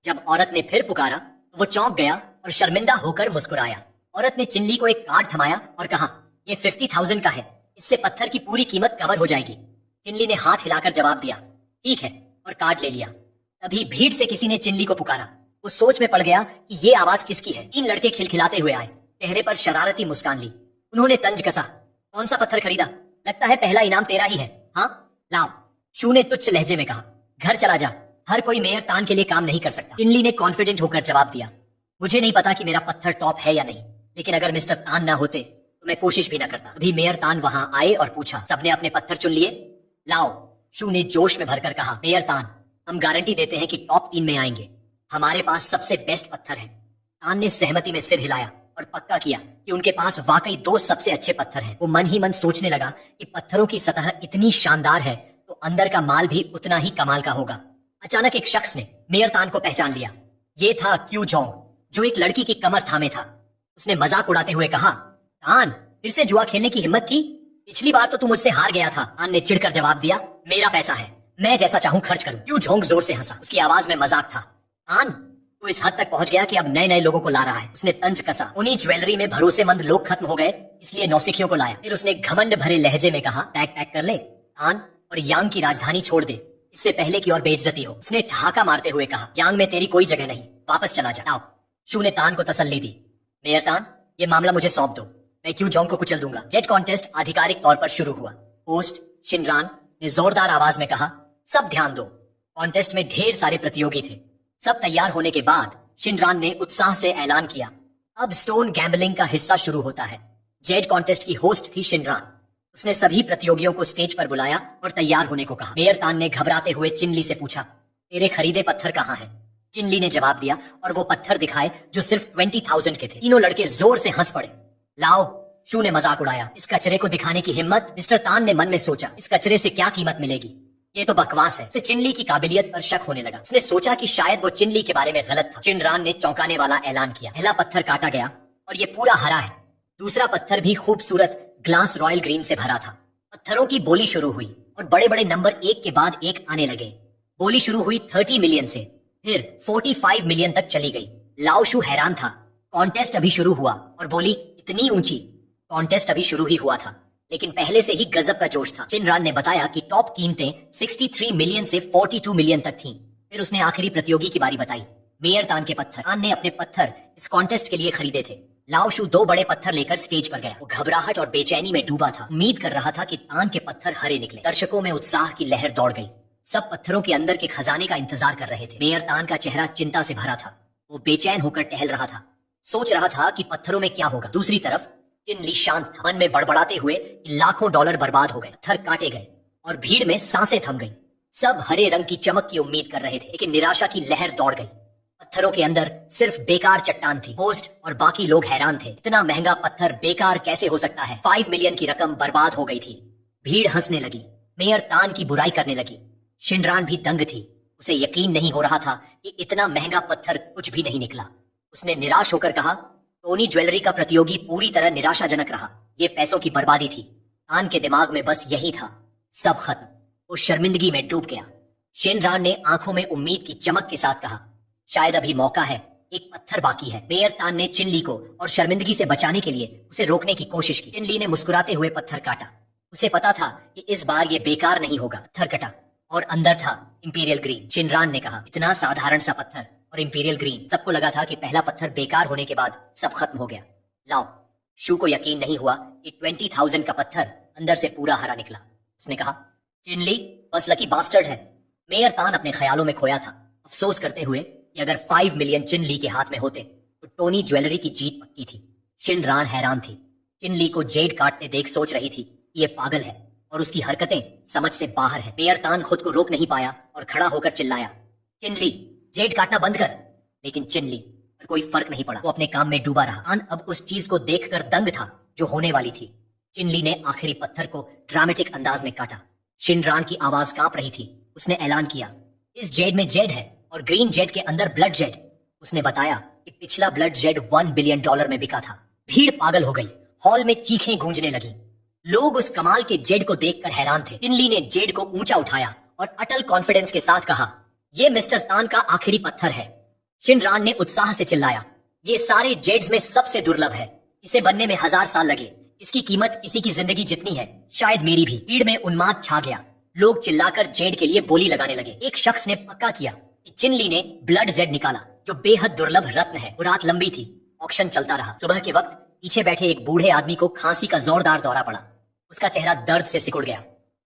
जब औरत ने फिर पुकारा तो वो चौंक गया और शर्मिंदा होकर मुस्कुराया। औरत ने टिनली को एक कार्ड थमाया और कहा, ये 50,000 का है, इससे पत्थर की पूरी कीमत कवर हो जाएगी। टिनली ने हाथ हिलाकर जवाब दिया, ठीक है, और कार्ड ले लिया। तभी भीड़ से किसी ने टिनली को पुकारा। वो सोच में पड़ गया कि ये आवाज किसकी है। 3 लड़के खिलखिलाते हुए आए, चेहरे पर शरारती मुस्कान ली। उन्होंने तंज कसा, कौन सा पत्थर खरीदा? लगता है पहला इनाम तेरा ही है। हाँ लाओ, शू ने तुच्छ लहजे में कहा, घर चला जा, हर कोई मेयर तान के लिए काम नहीं कर सकता। टिनली ने कॉन्फिडेंट होकर जवाब दिया, मुझे नहीं पता कि मेरा पत्थर टॉप है या नहीं, लेकिन अगर मिस्टर तान ना होते तो मैं कोशिश भी ना करता। अभी मेयर तान वहां आए और पूछा, सबने अपने पत्थर चुन लिए? लाओ, शू ने जोश में भरकर कहा, मेयर तान, हम गारंटी देते हैं कि टॉप 3 में आएंगे। हमारे पास सबसे बेस्ट पत्थर है। तान ने सहमति में सिर हिलाया और पक्का किया कि उनके पास वाकई 2 सबसे अच्छे पत्थर हैं। वो मन ही मन सोचने लगा कि पत्थरों की सतह इतनी शानदार है तो अंदर का माल भी उतना ही कमाल का होगा। अचानक एक शख्स ने मेयर तान को पहचान लिया। ये था क्यू जोंग, जो एक लड़की की कमर थामे था। उसने मजाक उड़ाते हुए कहा, तान, फिर से जुआ खेलने की हिम्मत की? पिछली बार तो तू मुझसे हार गया था। तान ने चिढ़कर जवाब दिया, मेरा पैसा है, मैं जैसा चाहूं खर्च करूं। क्यू जोंग जोर से हंसा, उसकी आवाज में मजाक था। तान, तू इस हद तक पहुंच गया कि अब नए नए लोगों को ला रहा है। उसने तंज कसा, उन्हीं ज्वेलरी में भरोसेमंद लोग खत्म हो गए, इसलिए नौसिखियों को लाया। फिर उसने घमंड भरे लहजे में कहा, पैक पैक कर ले तान, और यांग की राजधानी छोड़ दे, इससे पहले की और बेइज्जती हो। उसने ठहाका मारते हुए कहा, यांग में तेरी कोई जगह नहीं, वापस चला जा। आओ, शू ने तान को तसल्ली दी, मेयर तान, ये मामला मुझे सौंप दो, मैं क्यू जोंग को कुचल दूंगा। जेट कॉन्टेस्ट आधिकारिक तौर पर शुरू हुआ। होस्ट शिनरान ने जोरदार आवाज में कहा, सब ध्यान दो। कॉन्टेस्ट में ढेर सारे प्रतियोगी थे। सब तैयार होने के बाद शिनरान ने उत्साह से ऐलान किया, अब स्टोन गैम्बलिंग का हिस्सा शुरू होता है। जेट कॉन्टेस्ट की होस्ट थी शिनरान। उसने सभी प्रतियोगियों को स्टेज पर बुलाया और तैयार होने को कहा। मेयर तान ने घबराते हुए चिनली से पूछा, तेरे खरीदे पत्थर कहाँ हैं? चिनली ने जवाब दिया और वो पत्थर दिखाए जो सिर्फ 20,000 के थे। तीनों लड़के जोर से हंस पड़े। लाओ, शू ने मजाक उड़ाया, इस कचरे को दिखाने की हिम्मत? मिस्टर तान ने मन में सोचा, इस कचरे से क्या कीमत मिलेगी, ये तो बकवास है। उसे चिनली की काबिलियत पर शक होने लगा। उसने सोचा कि शायद वो चिनली के बारे में गलत था। चिनरान ने चौंकाने वाला ऐलान किया, पहला पत्थर काटा गया और ये पूरा हरा है। दूसरा पत्थर भी खूबसूरत ग्लास रॉयल ग्रीन से भरा था। पत्थरों की बोली शुरू हुई और बड़े बड़े नंबर एक के बाद एक आने लगे। बोली शुरू हुई 30 मिलियन से, फिर 45 मिलियन तक चली गई। लाओ शू हैरान था। कॉन्टेस्ट अभी शुरू हुआ और बोली इतनी ऊंची। कॉन्टेस्ट अभी शुरू ही हुआ था, लेकिन पहले से ही गजब का जोश था। चिनरान ने बताया कि टॉप कीमतें 63 मिलियन से 42 मिलियन तक थीं। फिर उसने आखिरी प्रतियोगी की बारी बताई, मेयर तान के पत्थर। तान ने अपने पत्थर इस कॉन्टेस्ट के लिए खरीदे थे। लाओ शू 2 बड़े पत्थर लेकर स्टेज पर गया। वो घबराहट और बेचैनी में डूबा था। उम्मीद कर रहा था कि तान के पत्थर हरे निकले। दर्शकों में उत्साह की लहर दौड़ गई। सब पत्थरों के अंदर के खजाने का इंतजार कर रहे थे। मेयर तान का चेहरा चिंता से भरा था। वो बेचैन होकर टहल रहा था, सोच रहा था कि पत्थरों में क्या होगा। दूसरी तरफ चिनली शांत था, मन में बड़बड़ाते हुए कि लाखों डॉलर बर्बाद हो गए। पत्थर काटे गए और भीड़ में सांसें थम गई। सब हरे रंग की चमक की उम्मीद कर रहे थे, लेकिन निराशा की लहर दौड़ गई। पत्थरों के अंदर सिर्फ बेकार चट्टान थी। होस्ट और बाकी लोग हैरान थे, इतना महंगा पत्थर बेकार कैसे हो सकता है? 5 मिलियन की रकम बर्बाद हो गई थी। भीड़ हंसने लगी, मेयर तान की बुराई करने लगी। शिनरान भी दंग थी। उसे यकीन नहीं हो रहा था कि इतना महंगा पत्थर कुछ भी नहीं निकला। उसने निराश होकर कहा, टोनी ज्वेलरी का प्रतियोगी पूरी तरह निराशाजनक रहा। ये पैसों की बर्बादी थी। तान के दिमाग में बस यही था, सब खत्म। वो शर्मिंदगी में डूब गया। शिनरान ने आंखों में उम्मीद की चमक के साथ कहा, शायद अभी मौका है, एक पत्थर बाकी है। मेयर तान ने चिनली को और शर्मिंदगी से बचाने के लिए उसे रोकने की कोशिश की। चिनली ने मुस्कुराते हुए पत्थर काटा। उसे पता था कि इस बार ये बेकार नहीं होगा। पत्थर कटा और अंदर था इंपीरियल ग्रीन। शिनरान ने कहा, इतना साधारण सा पत्थर और इंपीरियल ग्रीन। सबको लगा था कि पहला पत्थर बेकार होने के बाद सब खत्म हो गया। लाओ। शू को यकीन नहीं हुआ कि 20,000 का पत्थर अंदर से पूरा हरा निकला। उसने कहा, चिनली बस लकी बास्टर्ड है। मेयर तान अपने ख्यालों में खोया था, अफसोस करते हुए कि अगर 5 मिलियन चिनली के हाथ में होते तो टोनी ज्वेलरी की जीत पक्की थी। शिनरान हैरान थी। चिनली को जेड काटते देख सोच रही थी कि ये पागल है और उसकी हरकतें समझ से बाहर है। मेयर तान खुद को रोक नहीं पाया और खड़ा होकर चिल्लाया, चिनली जेड काटना बंद कर। लेकिन चिनली पर कोई फर्क नहीं पड़ा। वो अपने काम में डूबा रहा। तान अब उस चीज को देखकर दंग था जो होने वाली थी। चिनली ने आखिरी पत्थर को ड्रामेटिक अंदाज में काटा। शिनरान की आवाज कांप रही थी। उसने ऐलान किया, इस जेड में जेड है और ग्रीन जेड के अंदर ब्लड जेड। उसने बताया कि पिछला ब्लड जेड $1 बिलियन में बिका था। भीड़ पागल हो गई। हॉल में चीखें गूंजने लगी। लोग उस कमाल के जेड को देखकर हैरान थे। चिनली ने जेड को ऊंचा उठाया और अटल कॉन्फिडेंस के साथ कहा, ये मिस्टर तान का आखिरी पत्थर है। शिनरान ने उत्साह से चिल्लाया, ये सारे जेड्स में सबसे दुर्लभ है। इसे बनने में 1000 साल लगे। इसकी कीमत किसी की जिंदगी जितनी है, शायद मेरी भी। भीड़ में उन्माद छा गया। लोग चिल्लाकर जेड के लिए बोली लगाने लगे। एक शख्स ने पक्का किया कि चिनली ने ब्लड जेड निकाला, जो बेहद दुर्लभ रत्न है। वो रात लंबी थी। ऑक्शन चलता रहा। सुबह के वक्त पीछे बैठे एक बूढ़े आदमी को खांसी का जोरदार दौरा पड़ा। उसका चेहरा दर्द से सिकुड़ गया।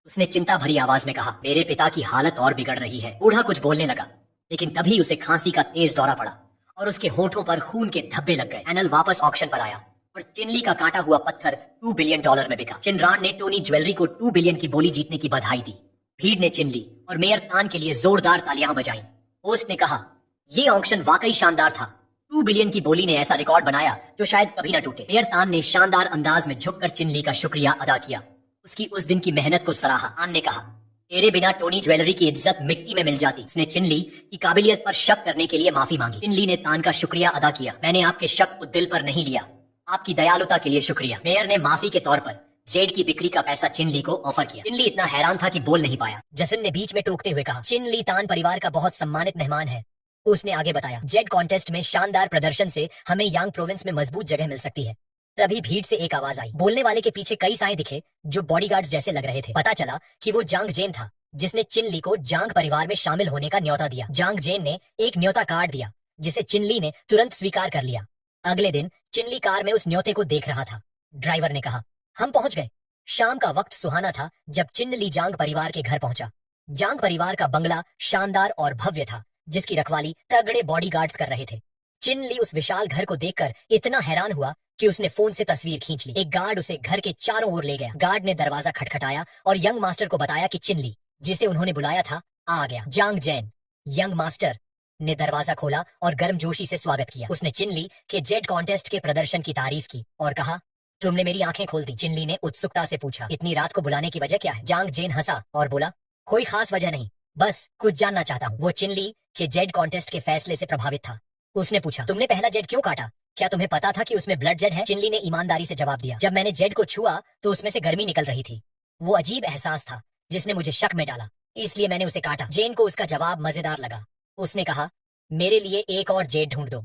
उसने चिंता भरी आवाज में कहा, मेरे पिता की हालत और बिगड़ रही है। बूढ़ा कुछ बोलने लगा, लेकिन तभी उसे खांसी का तेज दौरा पड़ा और उसके होठों पर खून के धब्बे लग गए। एनल वापस ऑक्शन पर आया और चिनली का काटा हुआ पत्थर $2 बिलियन में बिका। शिनरान ने टोनी ज्वेलरी को 2 बिलियन की बोली जीतने की बधाई दी। भीड़ ने चिनली और मेयर तान के लिए जोरदार तालियां बजाईं। होस्ट ने कहा, ये ऑक्शन वाकई शानदार था। 2 बिलियन की बोली ने ऐसा रिकॉर्ड बनाया जो शायद कभी न टूटे। मेयर तान ने शानदार अंदाज में झुककर चिनली का शुक्रिया अदा किया। उसकी उस दिन की मेहनत को सराहा। तान ने कहा, तेरे बिना टोनी ज्वेलरी की इज्जत मिट्टी में मिल जाती। उसने चिनली की काबिलियत पर शक करने के लिए माफी मांगी। चिनली ने तान का शुक्रिया अदा किया। मैंने आपके शक को दिल पर नहीं लिया। आपकी दयालुता के लिए शुक्रिया। मेयर ने माफी के तौर पर जेड की बिक्री का पैसा चिनली को ऑफर किया। चिनली इतना हैरान था कि बोल नहीं पाया। जसन ने बीच में टोकते हुए कहा, चिनली तान परिवार का बहुत सम्मानित मेहमान है। उसने आगे बताया, जेड कॉन्टेस्ट में शानदार प्रदर्शन से हमें यांग प्रोविंस में मजबूत जगह मिल सकती है। तभी भीड़ से एक आवाज आई। बोलने वाले के पीछे कई साए दिखे जो बॉडीगार्ड्स जैसे लग रहे थे। पता चला कि वो जांग जेन था, जिसने चिनली को जांग परिवार में शामिल होने का न्योता दिया। जांग जेन ने एक न्योता कार्ड दिया, जिसे चिनली ने तुरंत स्वीकार कर लिया। अगले दिन चिनली कार में उस न्योते को देख रहा था। ड्राइवर ने कहा, हम पहुंच गए। शाम का वक्त सुहाना था जब चिनली जांग परिवार के घर पहुंचा। जांग परिवार का बंगला शानदार और भव्य था, जिसकी रखवाली तगड़े बॉडीगार्ड्स कर रहे थे। चिनली उस विशाल घर को देखकर इतना हैरान हुआ कि उसने फोन से तस्वीर खींच ली। एक गार्ड उसे घर के चारों ओर ले गया। गार्ड ने दरवाजा खटखटाया और यंग मास्टर को बताया कि चिनली, जिसे उन्होंने बुलाया था, आ गया। जांग जैन, यंग मास्टर ने दरवाजा खोला और गर्मजोशी से स्वागत किया। उसने चिनली के जेड कॉन्टेस्ट के प्रदर्शन की तारीफ की और कहा, तुमने मेरी आंखें खोल दी। चिनली ने उत्सुकता से पूछा, इतनी रात को बुलाने की वजह क्या है? जांग जेन हंसा और बोला, कोई खास वजह नहीं, बस कुछ जानना चाहता हूँ। वो चिनली के जेड कॉन्टेस्ट के फैसले से प्रभावित था। उसने पूछा, तुमने पहला जेड क्यों काटा? क्या तुम्हें पता था कि उसमें ब्लड जेड है? चिनली ने ईमानदारी से जवाब दिया, जब मैंने जेड को छुआ तो उसमें से गर्मी निकल रही थी। वो अजीब एहसास था जिसने मुझे शक में डाला, इसलिए मैंने उसे काटा। जेन को उसका जवाब मजेदार लगा। उसने कहा, मेरे लिए एक और जेड ढूंढ दो।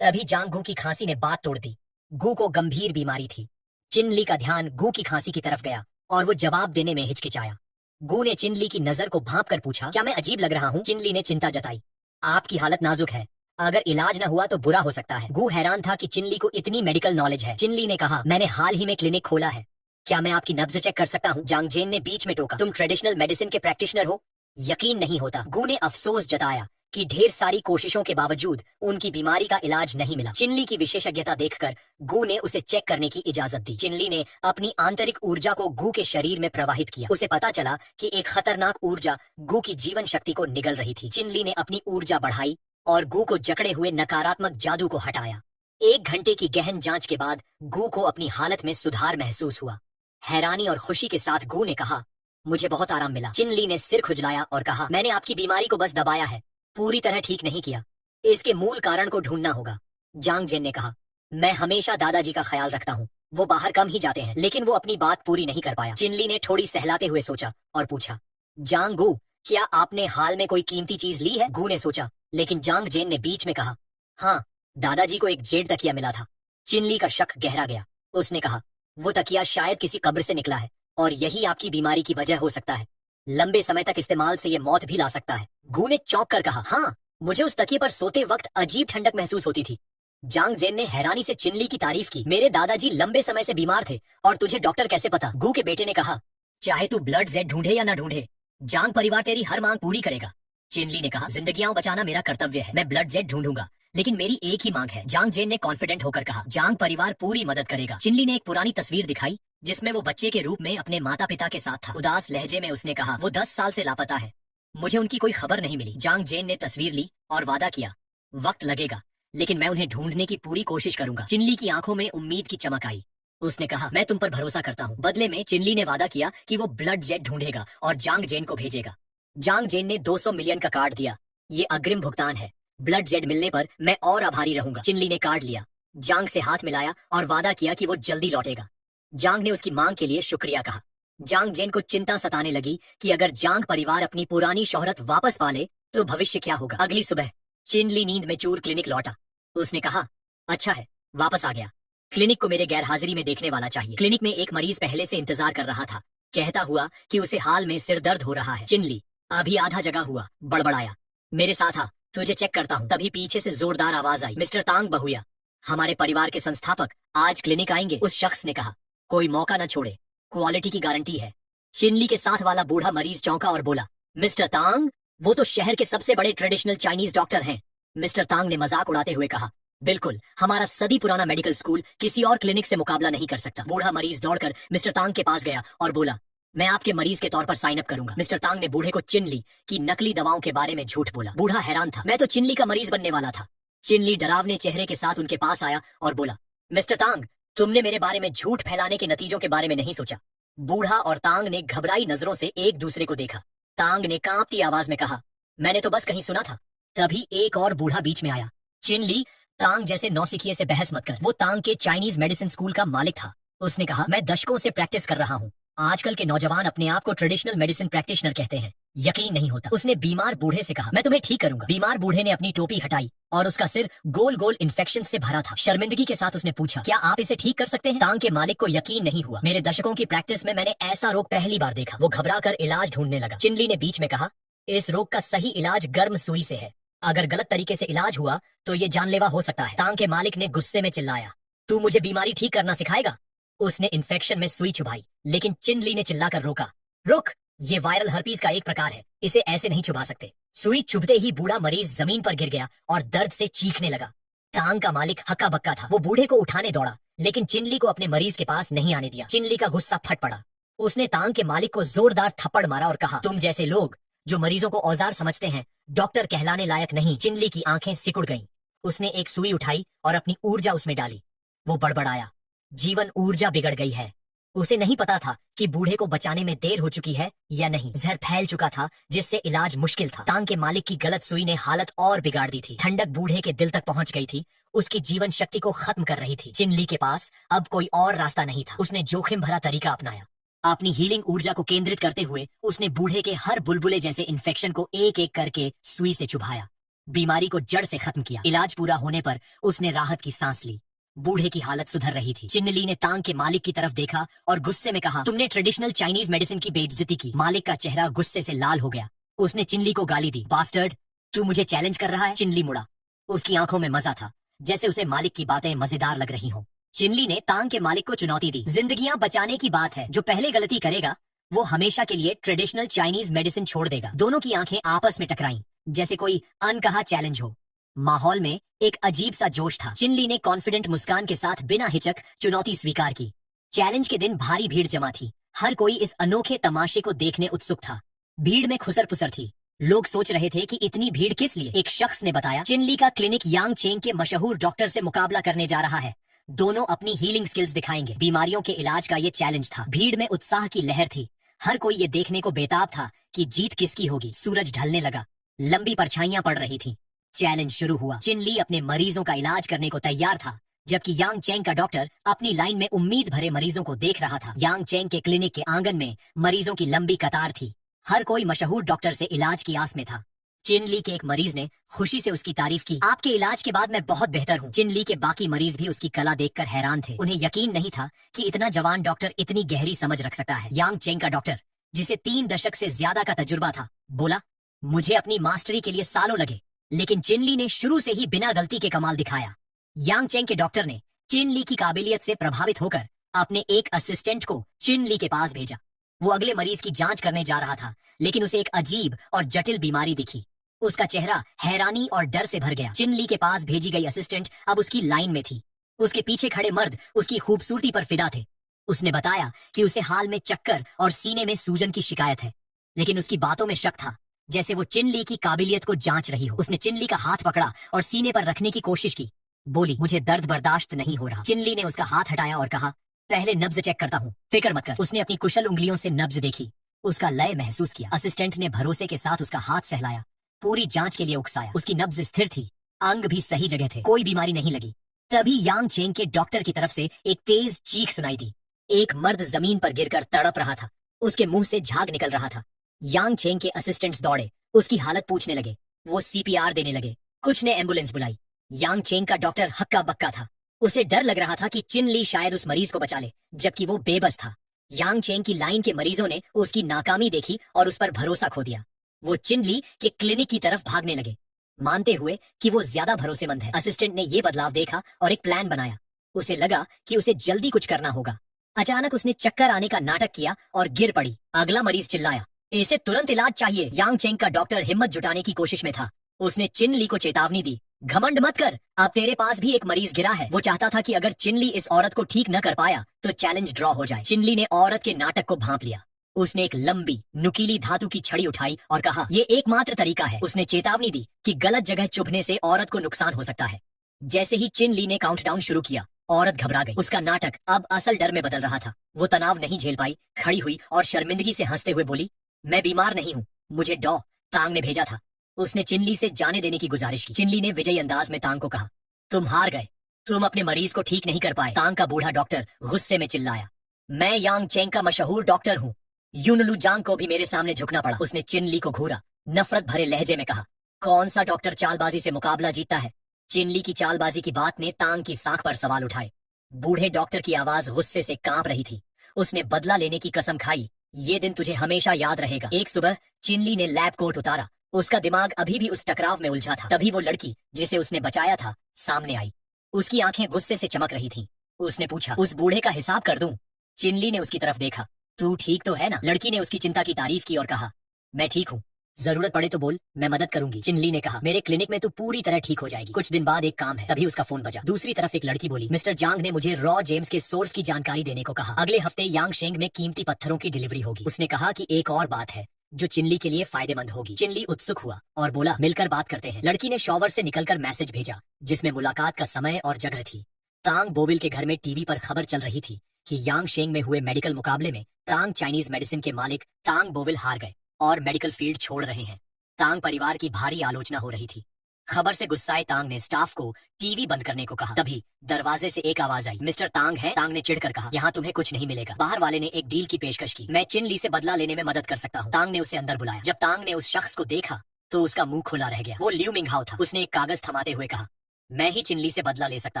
तभी जांग गू की खांसी ने बात तोड़ दी। गू को गंभीर बीमारी थी। चिनली का ध्यान गू की खांसी की तरफ गया और वो जवाब देने में हिचकिचाया। गू ने चिनली की नजर को भांप कर पूछा, क्या मैं अजीब लग रहा हूँ? चिनली ने चिंता जताई, आपकी हालत नाजुक है, अगर इलाज न हुआ तो बुरा हो सकता है। गू हैरान था कि चिनली को इतनी मेडिकल नॉलेज है। चिनली ने कहा, मैंने हाल ही में क्लिनिक खोला है, क्या मैं आपकी नब्ज चेक कर सकता हूँ? जांग जेन ने बीच में टोका, तुम ट्रेडिशनल मेडिसिन के प्रैक्टिशनर हो? यकीन नहीं होता। गू ने अफसोस जताया कि ढेर सारी कोशिशों के बावजूद उनकी बीमारी का इलाज नहीं मिला। चिनली की विशेषज्ञता देखकर गू ने उसे चेक करने की इजाजत दी। चिनली ने अपनी आंतरिक ऊर्जा को गू के शरीर में प्रवाहित किया। उसे पता चला कि एक खतरनाक ऊर्जा गू की जीवन शक्ति को निगल रही थी। चिनली ने अपनी ऊर्जा बढ़ाई और गू को जकड़े हुए नकारात्मक जादू को हटाया। 1 घंटे की गहन जांच के बाद गू को अपनी हालत में सुधार महसूस हुआ। हैरानी और खुशी के साथ गू ने कहा, मुझे बहुत आराम मिला। चिनली ने सिर खुजलाया और कहा, मैंने आपकी बीमारी को बस दबाया है, पूरी तरह ठीक नहीं किया। इसके मूल कारण को ढूंढना होगा। जांग जेन ने कहा, मैं हमेशा दादाजी का ख्याल रखता हूँ, वो बाहर कम ही जाते हैं। लेकिन वो अपनी बात पूरी नहीं कर पाया। चिनली ने थोड़ी सहलाते हुए सोचा और पूछा, जांग गू, क्या आपने हाल में कोई कीमती चीज ली है? गू ने सोचा, लेकिन जांग जेन ने बीच में कहा, हाँ, दादाजी को एक जेड तकिया मिला था। चिनली का शक गहरा गया। उसने कहा, वो तकिया शायद किसी कब्र से निकला है और यही आपकी बीमारी की वजह हो सकता है। लंबे समय तक इस्तेमाल से ये मौत भी ला सकता है। गू ने चौंक कर कहा, हाँ, मुझे उस तकिए पर सोते वक्त अजीब ठंडक महसूस होती थी। जांग जेन ने हैरानी से चिनली की तारीफ की। मेरे दादाजी लंबे समय से बीमार थे और तुझे डॉक्टर कैसे पता? गू के बेटे ने कहा। चाहे तू ब्लड जेड ढूंढे या ना ढूंढे, जांग परिवार तेरी हर मांग पूरी करेगा। चिनली ने कहा, जिंदगियां बचाना मेरा कर्तव्य है, मैं ब्लड जेड ढूंढूंगा, लेकिन मेरी एक ही मांग है। जांग जेन ने कॉन्फिडेंट होकर कहा। जांग परिवार पूरी मदद करेगा। चिनली ने एक पुरानी तस्वीर दिखाई जिसमें वो बच्चे के रूप में अपने माता पिता के साथ था। उदास लहजे में उसने कहा, वो 10 साल से लापता है, मुझे उनकी कोई खबर नहीं मिली। जांग जेन ने तस्वीर ली और वादा किया, वक्त लगेगा लेकिन मैं उन्हें ढूंढने की पूरी कोशिश करूंगा। चिनली की आंखों में उम्मीद की चमक आई। उसने कहा, मैं तुम पर भरोसा करता हूँ। बदले में चिनली ने वादा किया कि वो ब्लड जेड ढूंढेगा और जांग जेन को भेजेगा। जांग जेन ने 200 मिलियन का कार्ड दिया। ये अग्रिम भुगतान है, ब्लड जेड मिलने पर मैं और आभारी रहूंगा। चिनली ने कार्ड लिया, जांग से हाथ मिलाया और वादा किया कि वो जल्दी लौटेगा। जांग ने उसकी मांग के लिए शुक्रिया कहा। जांग जेन को चिंता सताने लगी कि अगर जांग परिवार अपनी पुरानी शोहरत वापस पा ले तो भविष्य क्या होगा। अगली सुबह चिनली नींद में चूर क्लिनिक लौटा। उसने कहा, अच्छा है, वापस आ गया। क्लिनिक को मेरे गैर हाजिरी में देखने वाला चाहिए। क्लिनिक में एक मरीज पहले से इंतजार कर रहा था। कहता हुआ कि उसे हाल में सिर दर्द हो रहा है। चिनली अभी आधा जगा हुआ बड़बड़ाया, मेरे साथ आ, तुझे चेक करता हूँ। तभी पीछे से जोरदार आवाज आई, मिस्टर तांग बहुया, हमारे परिवार के संस्थापक आज क्लिनिक आएंगे। उस शख्स ने कहा, कोई मौका न छोड़े, क्वालिटी की गारंटी है। चिनली के साथ वाला बूढ़ा मरीज चौंका और बोला, मिस्टर तांग, वो तो शहर के सबसे बड़े ट्रेडिशनल चाइनीज डॉक्टर हैं। मिस्टर तांग ने मजाक उड़ाते हुए कहा, बिल्कुल, हमारा सदी पुराना मेडिकल स्कूल किसी और क्लिनिक से मुकाबला नहीं कर सकता। बूढ़ा मरीज दौड़कर मिस्टर तांग के पास गया और बोला, मैं आपके मरीज के तौर पर साइन अप करूंगा। मिस्टर तांग ने बूढ़े को चिनली की नकली दवाओं के बारे में झूठ बोला। बूढ़ा हैरान था, मैं तो चिनली का मरीज बनने वाला था। चिनली डरावने चेहरे के साथ उनके पास आया और बोला, मिस्टर तांग, तुमने मेरे बारे में झूठ फैलाने के नतीजों के बारे में नहीं सोचा। बूढ़ा और तांग ने घबराई नजरों से एक दूसरे को देखा। तांग ने कांपती आवाज में कहा, मैंने तो बस कहीं सुना था। तभी एक और बूढ़ा बीच में आया। चिनली, तांग जैसे नौसिखिए से बहस मत कर। वो तांग के चाइनीज मेडिसिन स्कूल का मालिक था। उसने कहा, मैं दशकों से प्रैक्टिस कर रहा हूँ। आजकल के नौजवान अपने आप को ट्रेडिशनल मेडिसिन प्रैक्टिशनर कहते हैं, यकीन नहीं होता। उसने बीमार बूढ़े से कहा, मैं तुम्हें ठीक करूंगा। बीमार बूढ़े ने अपनी टोपी हटाई और उसका सिर गोल गोल इन्फेक्शन से भरा था। शर्मिंदगी के साथ उसने पूछा, क्या आप इसे ठीक कर सकते हैं? तांग के मालिक को यकीन नहीं हुआ। मेरे दशकों की प्रैक्टिस में मैंने ऐसा रोग पहली बार देखा। वो घबरा कर इलाज ढूंढने लगा। चिनली ने बीच में कहा, इस रोग का सही इलाज गर्म सुई से है। अगर गलत तरीके से इलाज हुआ तो ये जानलेवा हो सकता है। तांग के मालिक ने गुस्से में चिल्लाया, तू मुझे बीमारी ठीक करना सिखाएगा? उसने इन्फेक्शन में सुई चुभाई, लेकिन चिनली ने चिल्लाकर रोका, रुक, ये वायरल हर्पीज का एक प्रकार है, इसे ऐसे नहीं चुभा सकते। सुई चुभते ही बूढ़ा मरीज जमीन पर गिर गया और दर्द से चीखने लगा। तांग का मालिक हक्का बक्का था। वो बूढ़े को उठाने दौड़ा, लेकिन चिनली को अपने मरीज के पास नहीं आने दिया। चिनली का गुस्सा फट पड़ा। उसने तांग के मालिक को जोरदार थप्पड़ मारा और कहा, तुम जैसे लोग जो मरीजों को औजार समझते हैं, डॉक्टर कहलाने लायक नहीं। चिनली की आंखें सिकुड़ गईं। उसने एक सुई उठाई और अपनी ऊर्जा उसमें डाली। वो बड़बड़ाया, जीवन ऊर्जा बिगड़ गई है। उसे नहीं पता था कि बूढ़े को बचाने में देर हो चुकी है या नहीं। जहर फैल चुका था जिससे इलाज मुश्किल था। तांग के मालिक की गलत सुई ने हालत और बिगाड़ दी थी। ठंडक बूढ़े के दिल तक पहुंच गई थी, उसकी जीवन शक्ति को खत्म कर रही थी। चिनली के पास अब कोई और रास्ता नहीं था। उसने जोखिम भरा तरीका अपनाया। अपनी हीलिंग ऊर्जा को केंद्रित करते हुए उसने बूढ़े के हर बुलबुले जैसे इन्फेक्शन को एक एक करके सुई से चुभाया। बीमारी को जड़ से खत्म किया। इलाज पूरा होने पर उसने राहत की सांस ली। बूढ़े की हालत सुधर रही थी। चिनली ने तांग के मालिक की तरफ देखा और गुस्से में कहा, तुमने ट्रेडिशनल चाइनीज मेडिसिन की बेइज्जती की। मालिक का चेहरा गुस्से से लाल हो गया। उसने चिनली को गाली दी, बास्टर्ड, तू मुझे चैलेंज कर रहा है? चिनली मुड़ा। उसकी आंखों में मजा था, जैसे उसे मालिक की बातें मजेदार लग रही हों। चिनली ने तांग के मालिक को चुनौती दी, जिंदगियां बचाने की बात है, जो पहले गलती करेगा वो हमेशा के लिए ट्रेडिशनल चाइनीज मेडिसिन छोड़ देगा। दोनों की आंखें आपस में टकराईं, जैसे कोई अनकहा चैलेंज हो। माहौल में एक अजीब सा जोश था। चिनली ने कॉन्फिडेंट मुस्कान के साथ बिना हिचक चुनौती स्वीकार की। चैलेंज के दिन भारी भीड़ जमा थी। हर कोई इस अनोखे तमाशे को देखने उत्सुक था। भीड़ में खुसर पुसर थी। लोग सोच रहे थे कि इतनी भीड़ किस लिए। एक शख्स ने बताया, चिनली का क्लिनिक यांग चेंग के मशहूर डॉक्टर से मुकाबला करने जा रहा है। दोनों अपनी हीलिंग स्किल्स दिखाएंगे। बीमारियों के इलाज का ये चैलेंज था। भीड़ में उत्साह की लहर थी। हर कोई ये देखने को बेताब था कि जीत किसकी होगी। सूरज ढलने लगा, लंबी परछाइयां पड़ रही थीं। चैलेंज शुरू हुआ। चिनली अपने मरीजों का इलाज करने को तैयार था, जबकि यांग चेंग का डॉक्टर अपनी लाइन में उम्मीद भरे मरीजों को देख रहा था। यांग चेंग के क्लिनिक के आंगन में मरीजों की लंबी कतार थी। हर कोई मशहूर डॉक्टर से इलाज की आस में था। चिनली के एक मरीज ने खुशी से उसकी तारीफ की, आपके इलाज के बाद मैं बहुत बेहतर हूँ। चिनली के बाकी मरीज भी उसकी कला देखकर हैरान थे। उन्हें यकीन नहीं था कि इतना जवान डॉक्टर इतनी गहरी समझ रख सकता है। यांग चेंग का डॉक्टर, जिसे 3 दशक से ज्यादा का तजुर्बा था, बोला, मुझे अपनी मास्टरी के लिए सालों लगे, लेकिन चिनली ने शुरू से ही बिना गलती के कमाल दिखाया। यांग चेंग के डॉक्टर ने चिनली की काबिलियत से प्रभावित होकर अपने एक असिस्टेंट को चिनली के पास भेजा। वो अगले मरीज की जांच करने जा रहा था, लेकिन उसे एक अजीब और जटिल बीमारी दिखी। उसका चेहरा हैरानी और डर से भर गया। चिनली के पास भेजी गई असिस्टेंट अब उसकी लाइन में थी। उसके पीछे खड़े मर्द उसकी खूबसूरती पर फिदा थे। उसने बताया कि उसे हाल में चक्कर और सीने में सूजन की शिकायत है, लेकिन उसकी बातों में शक था, जैसे वो चिनली की काबिलियत को जांच रही हो। उसने चिनली का हाथ पकड़ा और सीने पर रखने की कोशिश की। बोली, मुझे दर्द बर्दाश्त नहीं हो रहा। चिनली ने उसका हाथ हटाया और कहा, पहले नब्ज चेक करता हूँ, फिक्र मत कर। उसने अपनी कुशल उंगलियों से नब्ज देखी, उसका लय महसूस किया। असिस्टेंट ने भरोसे के साथ उसका हाथ सहलाया, पूरी जांच के लिए उकसाया। उसकी नब्ज स्थिर थी, अंग भी सही जगह थे, कोई बीमारी नहीं लगी। तभी यांग चेंग के डॉक्टर की तरफ से एक तेज चीख सुनाई दी। एक मर्द जमीन पर गिरकर तड़प रहा था, उसके मुंह से झाग निकल रहा था। यांग चेंग के असिस्टेंट्स दौड़े, उसकी हालत पूछने लगे। वो सीपीआर देने लगे। कुछ ने एम्बुलेंस बुलाई। यांग चेंग का डॉक्टर हक्का बक्का था। उसे डर लग रहा था कि चिनली शायद उस मरीज को बचा ले, जबकि वो बेबस था। यांग चेंग की लाइन के मरीजों ने उसकी नाकामी देखी और उस पर भरोसा खो दिया। वो चिनली के क्लिनिक की तरफ भागने लगे, मानते हुए कि वो ज्यादा भरोसेमंद है। असिस्टेंट ने ये बदलाव देखा और एक प्लान बनाया। उसे लगा कि उसे जल्दी कुछ करना होगा। अचानक उसने चक्कर आने का नाटक किया और गिर पड़ी। अगला मरीज चिल्लाया, इसे तुरंत इलाज चाहिए। यांग चेंग का डॉक्टर हिम्मत जुटाने की कोशिश में था। उसने चिनली को चेतावनी दी, घमंड मत कर, अब तेरे पास भी एक मरीज गिरा है। वो चाहता था कि अगर चिनली इस औरत को ठीक न कर पाया तो चैलेंज ड्रॉ हो जाए। चिनली ने औरत के नाटक को भांप लिया। उसने एक लंबी नुकीली धातु की छड़ी उठाई और कहा, ये एकमात्र तरीका है। उसने चेतावनी दी कि गलत जगह चुभने से औरत को नुकसान हो सकता है। जैसे ही चिनली ने काउंटडाउन शुरू किया, औरत घबरा गई। उसका नाटक अब असल डर में बदल रहा था। वो तनाव नहीं झेल पाई, खड़ी हुई और शर्मिंदगी से हंसते हुए बोली, मैं बीमार नहीं हूँ, मुझे डॉ तांग ने भेजा था। उसने चिनली से जाने देने की गुजारिश की। चिनली ने विजयी अंदाज में तांग को कहा, तुम हार गए, तुम अपने मरीज को ठीक नहीं कर पाए। तांग का बूढ़ा डॉक्टर गुस्से में चिल्लाया, मैं यांग चेंग का मशहूर डॉक्टर हूँ, यूनलू जांग को भी मेरे सामने झुकना पड़ा। उसने चिनली को घूरा, नफरत भरे लहजे में कहा, कौन सा डॉक्टर चालबाजी से मुकाबला जीतता है। चिनली की चालबाजी की बात ने तांग की साख पर सवाल उठाए। बूढ़े डॉक्टर की आवाज गुस्से से कांप रही थी। उसने बदला लेने की कसम खाई, ये दिन तुझे हमेशा याद रहेगा। एक सुबह चिनली ने लैब कोट उतारा। उसका दिमाग अभी भी उस टकराव में उलझा था। तभी वो लड़की जिसे उसने बचाया था सामने आई। उसकी आंखें गुस्से से चमक रही थीं। उसने पूछा, उस बूढ़े का हिसाब कर दूं? चिनली ने उसकी तरफ देखा, तू ठीक तो है ना? लड़की ने उसकी चिंता की तारीफ की और कहा, मैं ठीक हूँ, जरूरत पड़े तो बोल, मैं मदद करूंगी। चिनली ने कहा, मेरे क्लिनिक में तू पूरी तरह ठीक हो जाएगी, कुछ दिन बाद एक काम है। तभी उसका फोन बजा। दूसरी तरफ एक लड़की बोली, मिस्टर जांग ने मुझे रॉ जेम्स के सोर्स की जानकारी देने को कहा। अगले हफ्ते यांग शेंग में कीमती पत्थरों की डिलीवरी होगी। उसने कहा कि एक और बात है जो चिनली के लिए फायदेमंद होगी। चिनली उत्सुक हुआ और बोला, मिलकर बात करते हैं। लड़की ने शॉवर से निकलकर मैसेज भेजा, जिसमें मुलाकात का समय और जगह थी। तांग बोविल के घर में टीवी पर खबर चल रही थी कि यांग शेंग में हुए मेडिकल मुकाबले में तांग चाइनीज मेडिसिन के मालिक तांग बोविल हार गए और मेडिकल फील्ड छोड़ रहे हैं। तांग परिवार की भारी आलोचना हो रही थी। खबर से गुस्साए तांग ने स्टाफ को टीवी बंद करने को कहा। तभी दरवाजे से एक आवाज आई, मिस्टर तांग है? तांग ने चिढ़कर कहा, यहाँ तुम्हें कुछ नहीं मिलेगा। बाहर वाले ने एक डील की पेशकश की, मैं चिनली से बदला लेने में मदद कर सकता हूँ। तांग ने उसे अंदर बुलाया। जब तांग ने उस शख्स को देखा तो उसका मुंह खुला रह गया। वो ल्यू मिंगहाओ था। उसने एक कागज थमाते हुए कहा, मैं ही चिनली से बदला ले सकता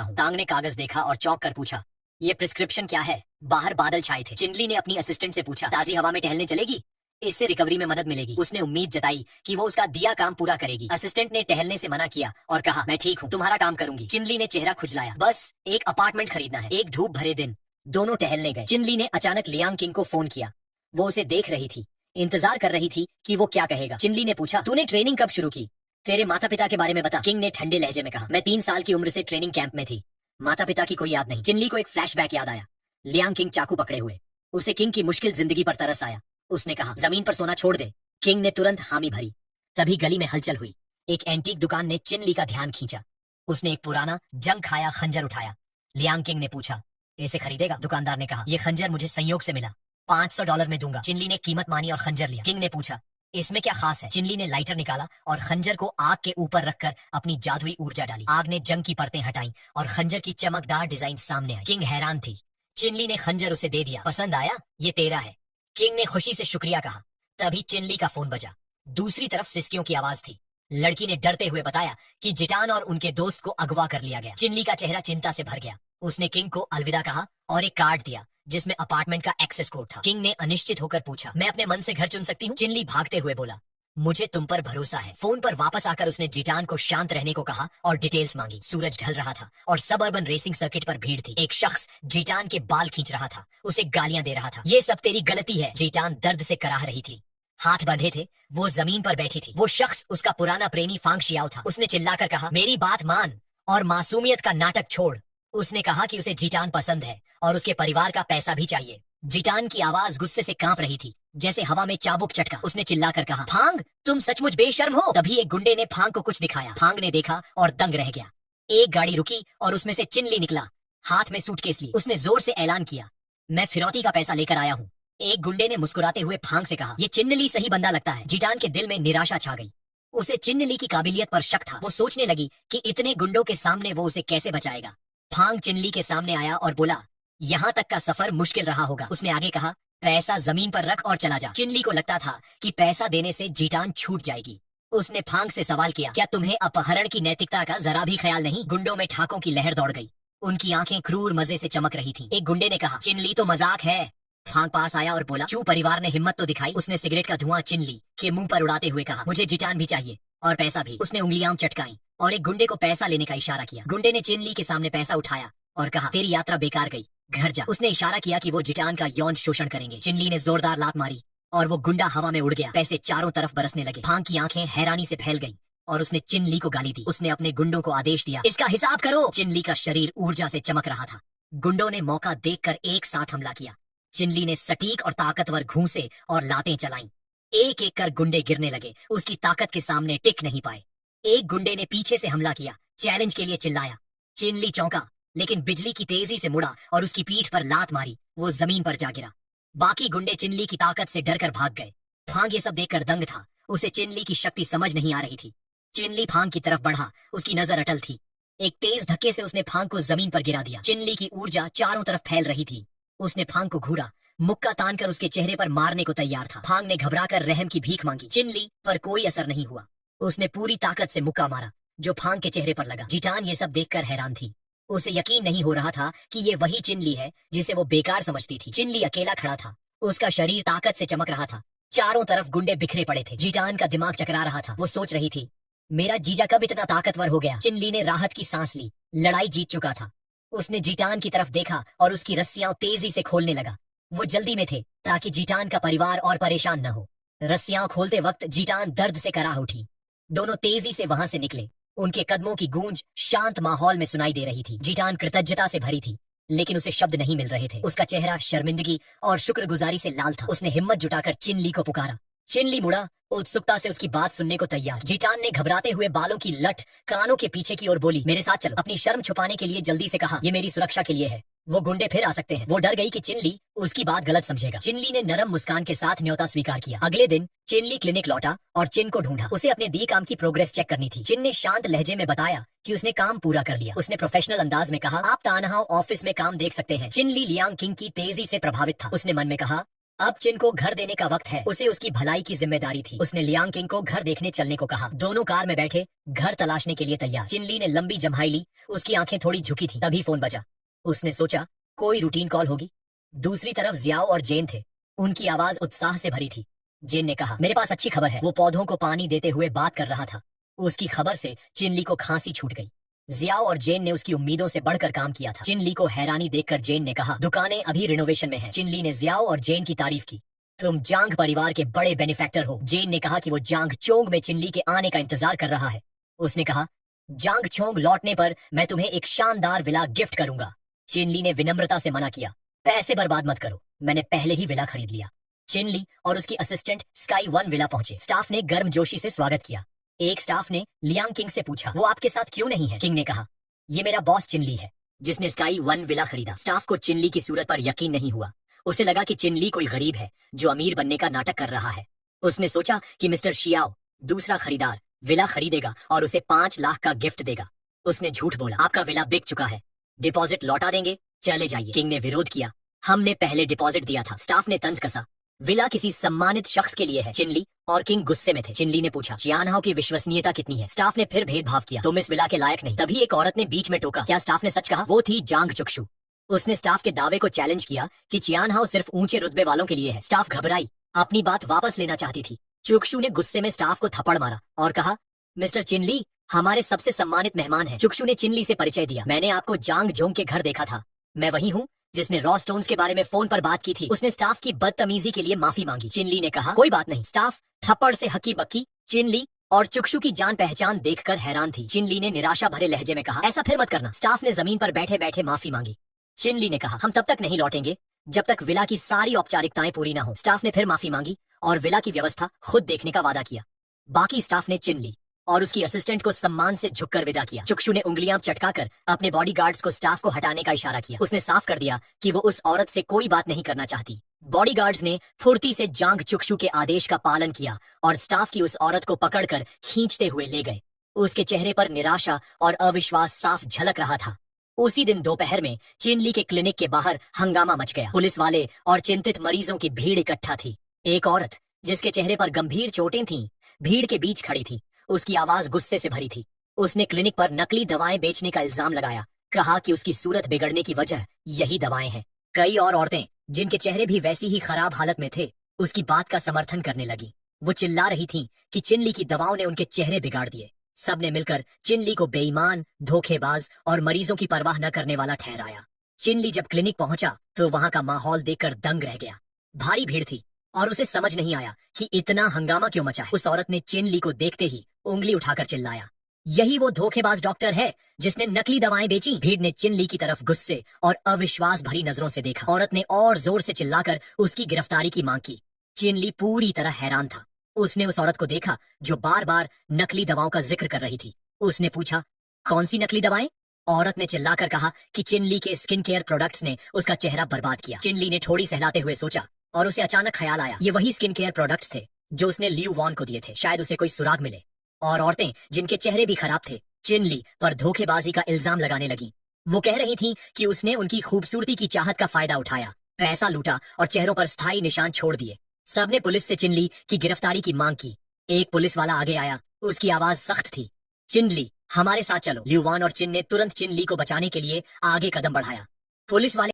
हूँ। तांग ने कागज देखा और चौंक कर पूछा, ये प्रिस्क्रिप्शन क्या है? बाहर बादल छाए थे। चिनली ने अपनी असिस्टेंट से पूछा, ताजी हवा में टहलने चलेगी? इससे रिकवरी में मदद मिलेगी। उसने उम्मीद जताई कि वो उसका दिया काम पूरा करेगी। असिस्टेंट ने टहलने से मना किया और कहा, मैं ठीक हूँ, तुम्हारा काम करूंगी। चिनली ने चेहरा खुजलाया, बस एक अपार्टमेंट खरीदना है। एक धूप भरे दिन दोनों टहलने गए। चिनली ने अचानक लियांग किंग को फोन किया। वो उसे देख रही थी, इंतजार कर रही थी कि वो क्या कहेगा। चिनली ने पूछा, तूने ट्रेनिंग कब शुरू की? तेरे माता पिता के बारे में बता। किंग ने ठंडे लहजे में कहा, मैं 3 साल की उम्र से ट्रेनिंग कैंप में थी। माता पिता की कोई याद नहीं। चिनली को एक फ्लैशबैक याद आया, लियांग किंग चाकू पकड़े हुए। उसे किंग की मुश्किल जिंदगी पर तरस आया। उसने कहा, जमीन पर सोना छोड़ दे। किंग ने तुरंत हामी भरी। तभी गली में हलचल हुई। एक एंटीक दुकान ने चिनली का ध्यान खींचा। उसने एक पुराना जंग खाया खंजर उठाया। लियांग किंग ने पूछा, इसे खरीदेगा? दुकानदार ने कहा, यह खंजर मुझे संयोग से मिला, $500 में दूंगा। चिनली ने कीमत मानी और खंजर लिया। किंग ने पूछा, इसमें क्या खास है? चिनली ने लाइटर निकाला और खंजर को आग के ऊपर रखकर अपनी जादुई ऊर्जा डाली। आग ने जंग की परतें हटाई और खंजर की चमकदार डिजाइन सामने आई। किंग हैरान थी। चिनली ने खंजर उसे दे दिया। पसंद आया? ये तेरा है। किंग ने खुशी से शुक्रिया कहा। तभी चिनली का फोन बजा। दूसरी तरफ सिसकियों की आवाज थी। लड़की ने डरते हुए बताया कि जिटान और उनके दोस्त को अगवा कर लिया गया। चिनली का चेहरा चिंता से भर गया। उसने किंग को अलविदा कहा और एक कार्ड दिया जिसमें अपार्टमेंट का एक्सेस कोड था। किंग ने अनिश्चित होकर पूछा, मैं अपने मन से घर चुन सकती हूँ? चिनली भागते हुए बोला, मुझे तुम पर भरोसा है। फोन पर वापस आकर उसने जीटान को शांत रहने को कहा और डिटेल्स मांगी। सूरज ढल रहा था और सबअर्बन रेसिंग सर्किट पर भीड़ थी। एक शख्स जीटान के बाल खींच रहा था, उसे गालियां दे रहा था। ये सब तेरी गलती है। जीटान दर्द से कराह रही थी, हाथ बंधे थे, वो जमीन पर बैठी थी। वो शख्स उसका पुराना प्रेमी फांग शियाओ था। उसने चिल्लाकर कहा, मेरी बात मान और मासूमियत का नाटक छोड़। उसने कहा कि उसे जीटान पसंद है और उसके परिवार का पैसा भी चाहिए। जीटान की आवाज गुस्से से कांप रही थी, जैसे हवा में चाबुक चटका। उसने चिल्लाकर कहा, फांग तुम सचमुच बेशर्म हो। तभी एक गुंडे ने फांग को कुछ दिखाया। फांग ने देखा और दंग रह गया। एक गाड़ी रुकी और उसमें से चिनली निकला, हाथ में सूटकेस ली। उसने जोर से ऐलान किया, मैं फिरौती का पैसा लेकर आया हूँ। एक गुंडे ने मुस्कुराते हुए फांग से कहा, ये चिन्नली सही बंदा लगता है। जीटान के दिल में निराशा छा गई। उसे चिन्नली की काबिलियत पर शक था। वो सोचने लगी कि इतने गुंडों के सामने वो उसे कैसे बचाएगा। फांग चिन्नली के सामने आया और बोला, यहाँ तक का सफर मुश्किल रहा होगा। उसने आगे कहा, पैसा जमीन पर रख और चला जा। चिन्नली को लगता था कि पैसा देने से जीटान छूट जाएगी। उसने फांग से सवाल किया, क्या तुम्हें अपहरण की नैतिकता का जरा भी ख्याल नहीं? गुंडों में ठाकों की लहर दौड़ गई, उनकी आंखें क्रूर मजे से चमक रही थी। एक गुंडे ने कहा, चिन्नली तो मजाक है। फांग पास आया और बोला, चू परिवार ने हिम्मत तो दिखाई। उसने सिगरेट का धुआं चिन्नली के मुंह पर उड़ाते हुए कहा, मुझे जीटान भी चाहिए और पैसा भी। उसने उंगलियां चटकाई और एक गुंडे को पैसा लेने का इशारा किया। गुंडे ने चिन्नली के सामने पैसा उठाया और कहा, तेरी यात्रा बेकार गई, घर जा। उसने इशारा किया कि वो जीटान का यौन शोषण करेंगे। चिन्नली ने जोरदार लात मारी और वो गुंडा हवा में उड़ गया। पैसे चारों तरफ बरसने लगे। फांग की आंखें हैरानी से फैल गईं और उसने चिन्नली को गाली दी। उसने अपने गुंडों को आदेश दिया, इसका हिसाब करो। चिन्नली का शरीर ऊर्जा से चमक रहा था। गुंडों ने मौका देखकर एक साथ हमला किया। चिन्नली ने सटीक और ताकतवर घूंसे और लातें चलाईं। एक एक कर गुंडे गिरने लगे, उसकी ताकत के सामने टिक नहीं पाए। एक गुंडे ने पीछे से हमला किया, चैलेंज के लिए चिल्लाया। चिन्नली चौंका, लेकिन बिजली की तेजी से मुड़ा और उसकी पीठ पर लात मारी। वो जमीन पर जा गिरा। बाकी गुंडे चिन्नली की ताकत से डरकर भाग गए। फांग ये सब देखकर दंग था। उसे चिन्नली की शक्ति समझ नहीं आ रही थी। चिन्नली फांग की तरफ बढ़ा, उसकी नजर अटल थी। एक तेज धक्के से उसने फांग को जमीन पर गिरा दिया। चिन्नली की ऊर्जा चारों तरफ फैल रही थी। उसने फांग को घूरा, मुक्का तानकर उसके चेहरे पर मारने को तैयार था। फांग ने घबराकर रहम की भीख मांगी। चिन्नली पर कोई असर नहीं हुआ। उसने पूरी ताकत से मुक्का मारा जो फांग के चेहरे पर लगा। जीटान ये सब देखकर हैरान थी। उसे यकीन नहीं हो रहा था कि ये वही चिन्नली है जिसे वो बेकार समझती थी। चिन्नली अकेला खड़ा था, उसका शरीर ताकत से चमक रहा था। चारों तरफ गुंडे बिखरे पड़े थे। जीटान का दिमाग चकरा रहा था। वो सोच रही थी, मेरा जीजा कब इतना ताकतवर हो गया? चिन्नली ने राहत की सांस ली, लड़ाई जीत चुका था। उसने जीटान की तरफ देखा और उसकी रस्सियां तेजी से खोलने लगा। वो जल्दी में थे ताकि जीटान का परिवार और परेशान न हो। रस्सियां खोलते वक्त जीटान दर्द से कराह उठी। दोनों तेजी से वहां से निकले। उनके कदमों की गूंज शांत माहौल में सुनाई दे रही थी। जीटान कृतज्ञता से भरी थी, लेकिन उसे शब्द नहीं मिल रहे थे। उसका चेहरा शर्मिंदगी और शुक्रगुजारी से लाल था। उसने हिम्मत जुटाकर चिन्नली को पुकारा। चिन्नली मुड़ा, उत्सुकता से उसकी बात सुनने को तैयार। जीटान ने घबराते हुए बालों की लट कानों के पीछे की ओर बोली, मेरे साथ चलो। अपनी शर्म छुपाने के लिए जल्दी से कहा, ये मेरी सुरक्षा के लिए है, वो गुंडे फिर आ सकते हैं। वो डर गई कि चिन्नली उसकी बात गलत समझेगा। चिन्नली ने नरम मुस्कान के साथ न्योता स्वीकार किया। अगले दिन चिन्नली क्लिनिक लौटा और चिन को ढूंढा। उसे अपने दी काम की प्रोग्रेस चेक करनी थी। चिन ने शांत लहजे में बताया कि उसने काम पूरा कर लिया। उसने प्रोफेशनल अंदाज में कहा, आप तानहाओ ऑफिस में काम देख सकते हैं। चिन्नली लियांग किंग की तेजी से प्रभावित था। उसने मन में कहा, अब चिन को घर देने का वक्त है। उसे उसकी भलाई की जिम्मेदारी थी। उसने लियांग किंग को घर देखने चलने को कहा। दोनों कार में बैठे घर तलाशने के लिए तैयार। चिन्नली ने लंबी जम्हाई ली, उसकी आंखें थोड़ी झुकी थी। तभी फोन बजा। उसने सोचा कोई रूटीन कॉल होगी। दूसरी तरफ जियाओ और जेन थे। उनकी आवाज उत्साह से भरी थी। जेन ने कहा, मेरे पास अच्छी खबर है। वो पौधों को पानी देते हुए बात कर रहा था। उसकी खबर से चिन्नली को खांसी छूट गई। जियाओ और जेन ने उसकी उम्मीदों से बढ़कर काम किया था। चिन्नली को हैरानी देखकर जेन ने कहा, दुकानें अभी रिनोवेशन में हैं। चिन्नली ने जियाओ और जेन की तारीफ की। तुम जांग परिवार के बड़े बेनिफैक्टर हो। जेन ने कहा कि वो जांग चोंग में चिन्नली के आने का इंतजार कर रहा है। उसने कहा, जांग चोंग लौटने पर मैं तुम्हें एक शानदार विला गिफ्ट करूंगा। चिन्नली ने विनम्रता से मना किया, पैसे बर्बाद मत करो, मैंने पहले ही विला खरीद लिया। चिन्नली और उसकी असिस्टेंट स्काई वन विला पहुंचे। स्टाफ ने गर्मजोशी से स्वागत किया। एक स्टाफ ने लियांग किंग से पूछा, वो आपके साथ क्यों नहीं है? किंग ने कहा, ये मेरा बॉस चिन्नली है जिसने स्काई वन विला खरीदा। स्टाफ को चिन्नली की सूरत पर यकीन नहीं हुआ। उसे लगा कि चिन्नली कोई गरीब है जो अमीर बनने का नाटक कर रहा है। उसने सोचा कि मिस्टर शियाओ, दूसरा खरीदार, विला खरीदेगा और उसे 5 लाख का गिफ्ट देगा। उसने झूठ बोला, आपका विला बिक चुका है, डिपॉजिट लौटा देंगे, चले जाइए। किंग ने विरोध किया, हमने पहले डिपॉजिट दिया था। स्टाफ ने तंज कसा, विला किसी सम्मानित शख्स के लिए है। चिन्नली और किंग गुस्से में थे। चिन्नली ने पूछा, चियानहाओ की विश्वसनीयता कितनी है? स्टाफ ने फिर भेदभाव किया, तुम इस विला के लायक नहीं। तभी एक औरत ने बीच में टोका, क्या स्टाफ ने सच कहा? वो थी जांग चुक्शु। उसने स्टाफ के दावे को चैलेंज किया कि चियानहाओ सिर्फ ऊंचे रुतबे वालों के लिए है। स्टाफ घबराई, अपनी बात वापस लेना चाहती थी। चुक्शू ने गुस्से में स्टाफ को थप्पड़ मारा और कहा, मिस्टर चिनली हमारे सबसे सम्मानित मेहमान हैं। चुक्शू ने चिनली से परिचय दिया। मैंने आपको जांग जोंग के घर देखा था, मैं वही हूँ जिसने रॉ स्टोन्स के बारे में फोन पर बात की थी। उसने स्टाफ की बदतमीजी के लिए माफी मांगी। चिनली ने कहा, कोई बात नहीं। स्टाफ थप्पड़ से हकी बक्की। चिनली और चुक्शू की जान पहचान देखकर हैरान थी। चिनली ने निराशा भरे लहजे में कहा, ऐसा फिर मत करना। स्टाफ ने जमीन पर बैठे बैठे माफी मांगी। चिनली ने कहा, हम तब तक नहीं लौटेंगे जब तक विला की सारी औपचारिकताएं पूरी ना हो। स्टाफ ने फिर माफी मांगी और विला की व्यवस्था खुद देखने का वादा किया। बाकी स्टाफ ने चिनली और उसकी असिस्टेंट को सम्मान से झुककर विदा किया। चुक्शू ने उंगलियां चटकाकर अपने बॉडीगार्ड्स को स्टाफ को हटाने का इशारा किया। उसने साफ कर दिया कि वो उस औरत से कोई बात नहीं करना चाहती। बॉडीगार्ड्स ने फुर्ती से जांग चुक्शू के आदेश का पालन किया और स्टाफ की उस औरत को पकड़कर खींचते हुए ले गए। उसके चेहरे पर निराशा और अविश्वास साफ झलक रहा था। उसी दिन दोपहर में चिनली के क्लिनिक के बाहर हंगामा मच गया। पुलिस वाले और चिंतित मरीजों की भीड़ इकट्ठा थी। एक औरत जिसके चेहरे पर गंभीर चोटें थीं, भीड़ के बीच खड़ी थी। उसकी आवाज गुस्से से भरी थी। उसने क्लिनिक पर नकली दवाएं बेचने का इल्जाम लगाया। कहा कि उसकी सूरत बिगड़ने की वजह यही दवाएं हैं। कई और औरतें जिनके चेहरे भी वैसी ही खराब हालत में थे, उसकी बात का समर्थन करने लगी। वो चिल्ला रही थीं कि चिनली की दवाओं ने उनके चेहरे बिगाड़ दिए। सबने मिलकर चिनली को बेईमान, धोखेबाज और मरीजों की परवाह न करने वाला ठहराया। चिनली जब क्लिनिक पहुंचा तो वहां का माहौल देखकर दंग रह गया। भारी भीड़ थी और उसे समझ नहीं आया कि इतना हंगामा क्यों मचा है। उस औरत ने चिनली को देखते ही उंगली उठाकर चिल्लाया, यही वो धोखेबाज डॉक्टर है जिसने नकली दवाएं बेची। भीड़ ने चिनली की तरफ गुस्से और अविश्वास भरी नजरों से देखा। औरत ने और जोर से चिल्लाकर उसकी गिरफ्तारी की मांग की। चिनली पूरी तरह हैरान था। उसने उस औरत को देखा जो बार बार नकली दवाओं का जिक्र कर रही थी। उसने पूछा, कौन सी नकली दवाएं? औरत ने चिल्लाकर कहा कि चिनली के स्किन केयर प्रोडक्ट्स ने उसका चेहरा बर्बाद किया। चिनली ने ठोड़ी सहलाते हुए सोचा और उसे अचानक ख्याल आया, ये वही स्किन केयर प्रोडक्ट्स थे जो उसने लियू वॉन को दिए थे। शायद उसे कोई सुराग मिले। और औरतें जिनके चेहरे भी खराब थे चिनली पर धोखेबाजी का इल्जाम लगाने लगी। वो कह रही थी कि उसने उनकी खूबसूरती की चाहत का फायदा उठाया, पैसा लूटा और चेहरों पर स्थायी निशान छोड़ दिए। सबने पुलिस से चिनली की गिरफ्तारी की मांग की। एक पुलिस वाला आगे आया। उसकी आवाज सख्त थी, चिनली हमारे साथ चलो। लियू वॉन और चिन ने तुरंत चिनली को बचाने के लिए आगे कदम बढ़ाया। पुलिस वाले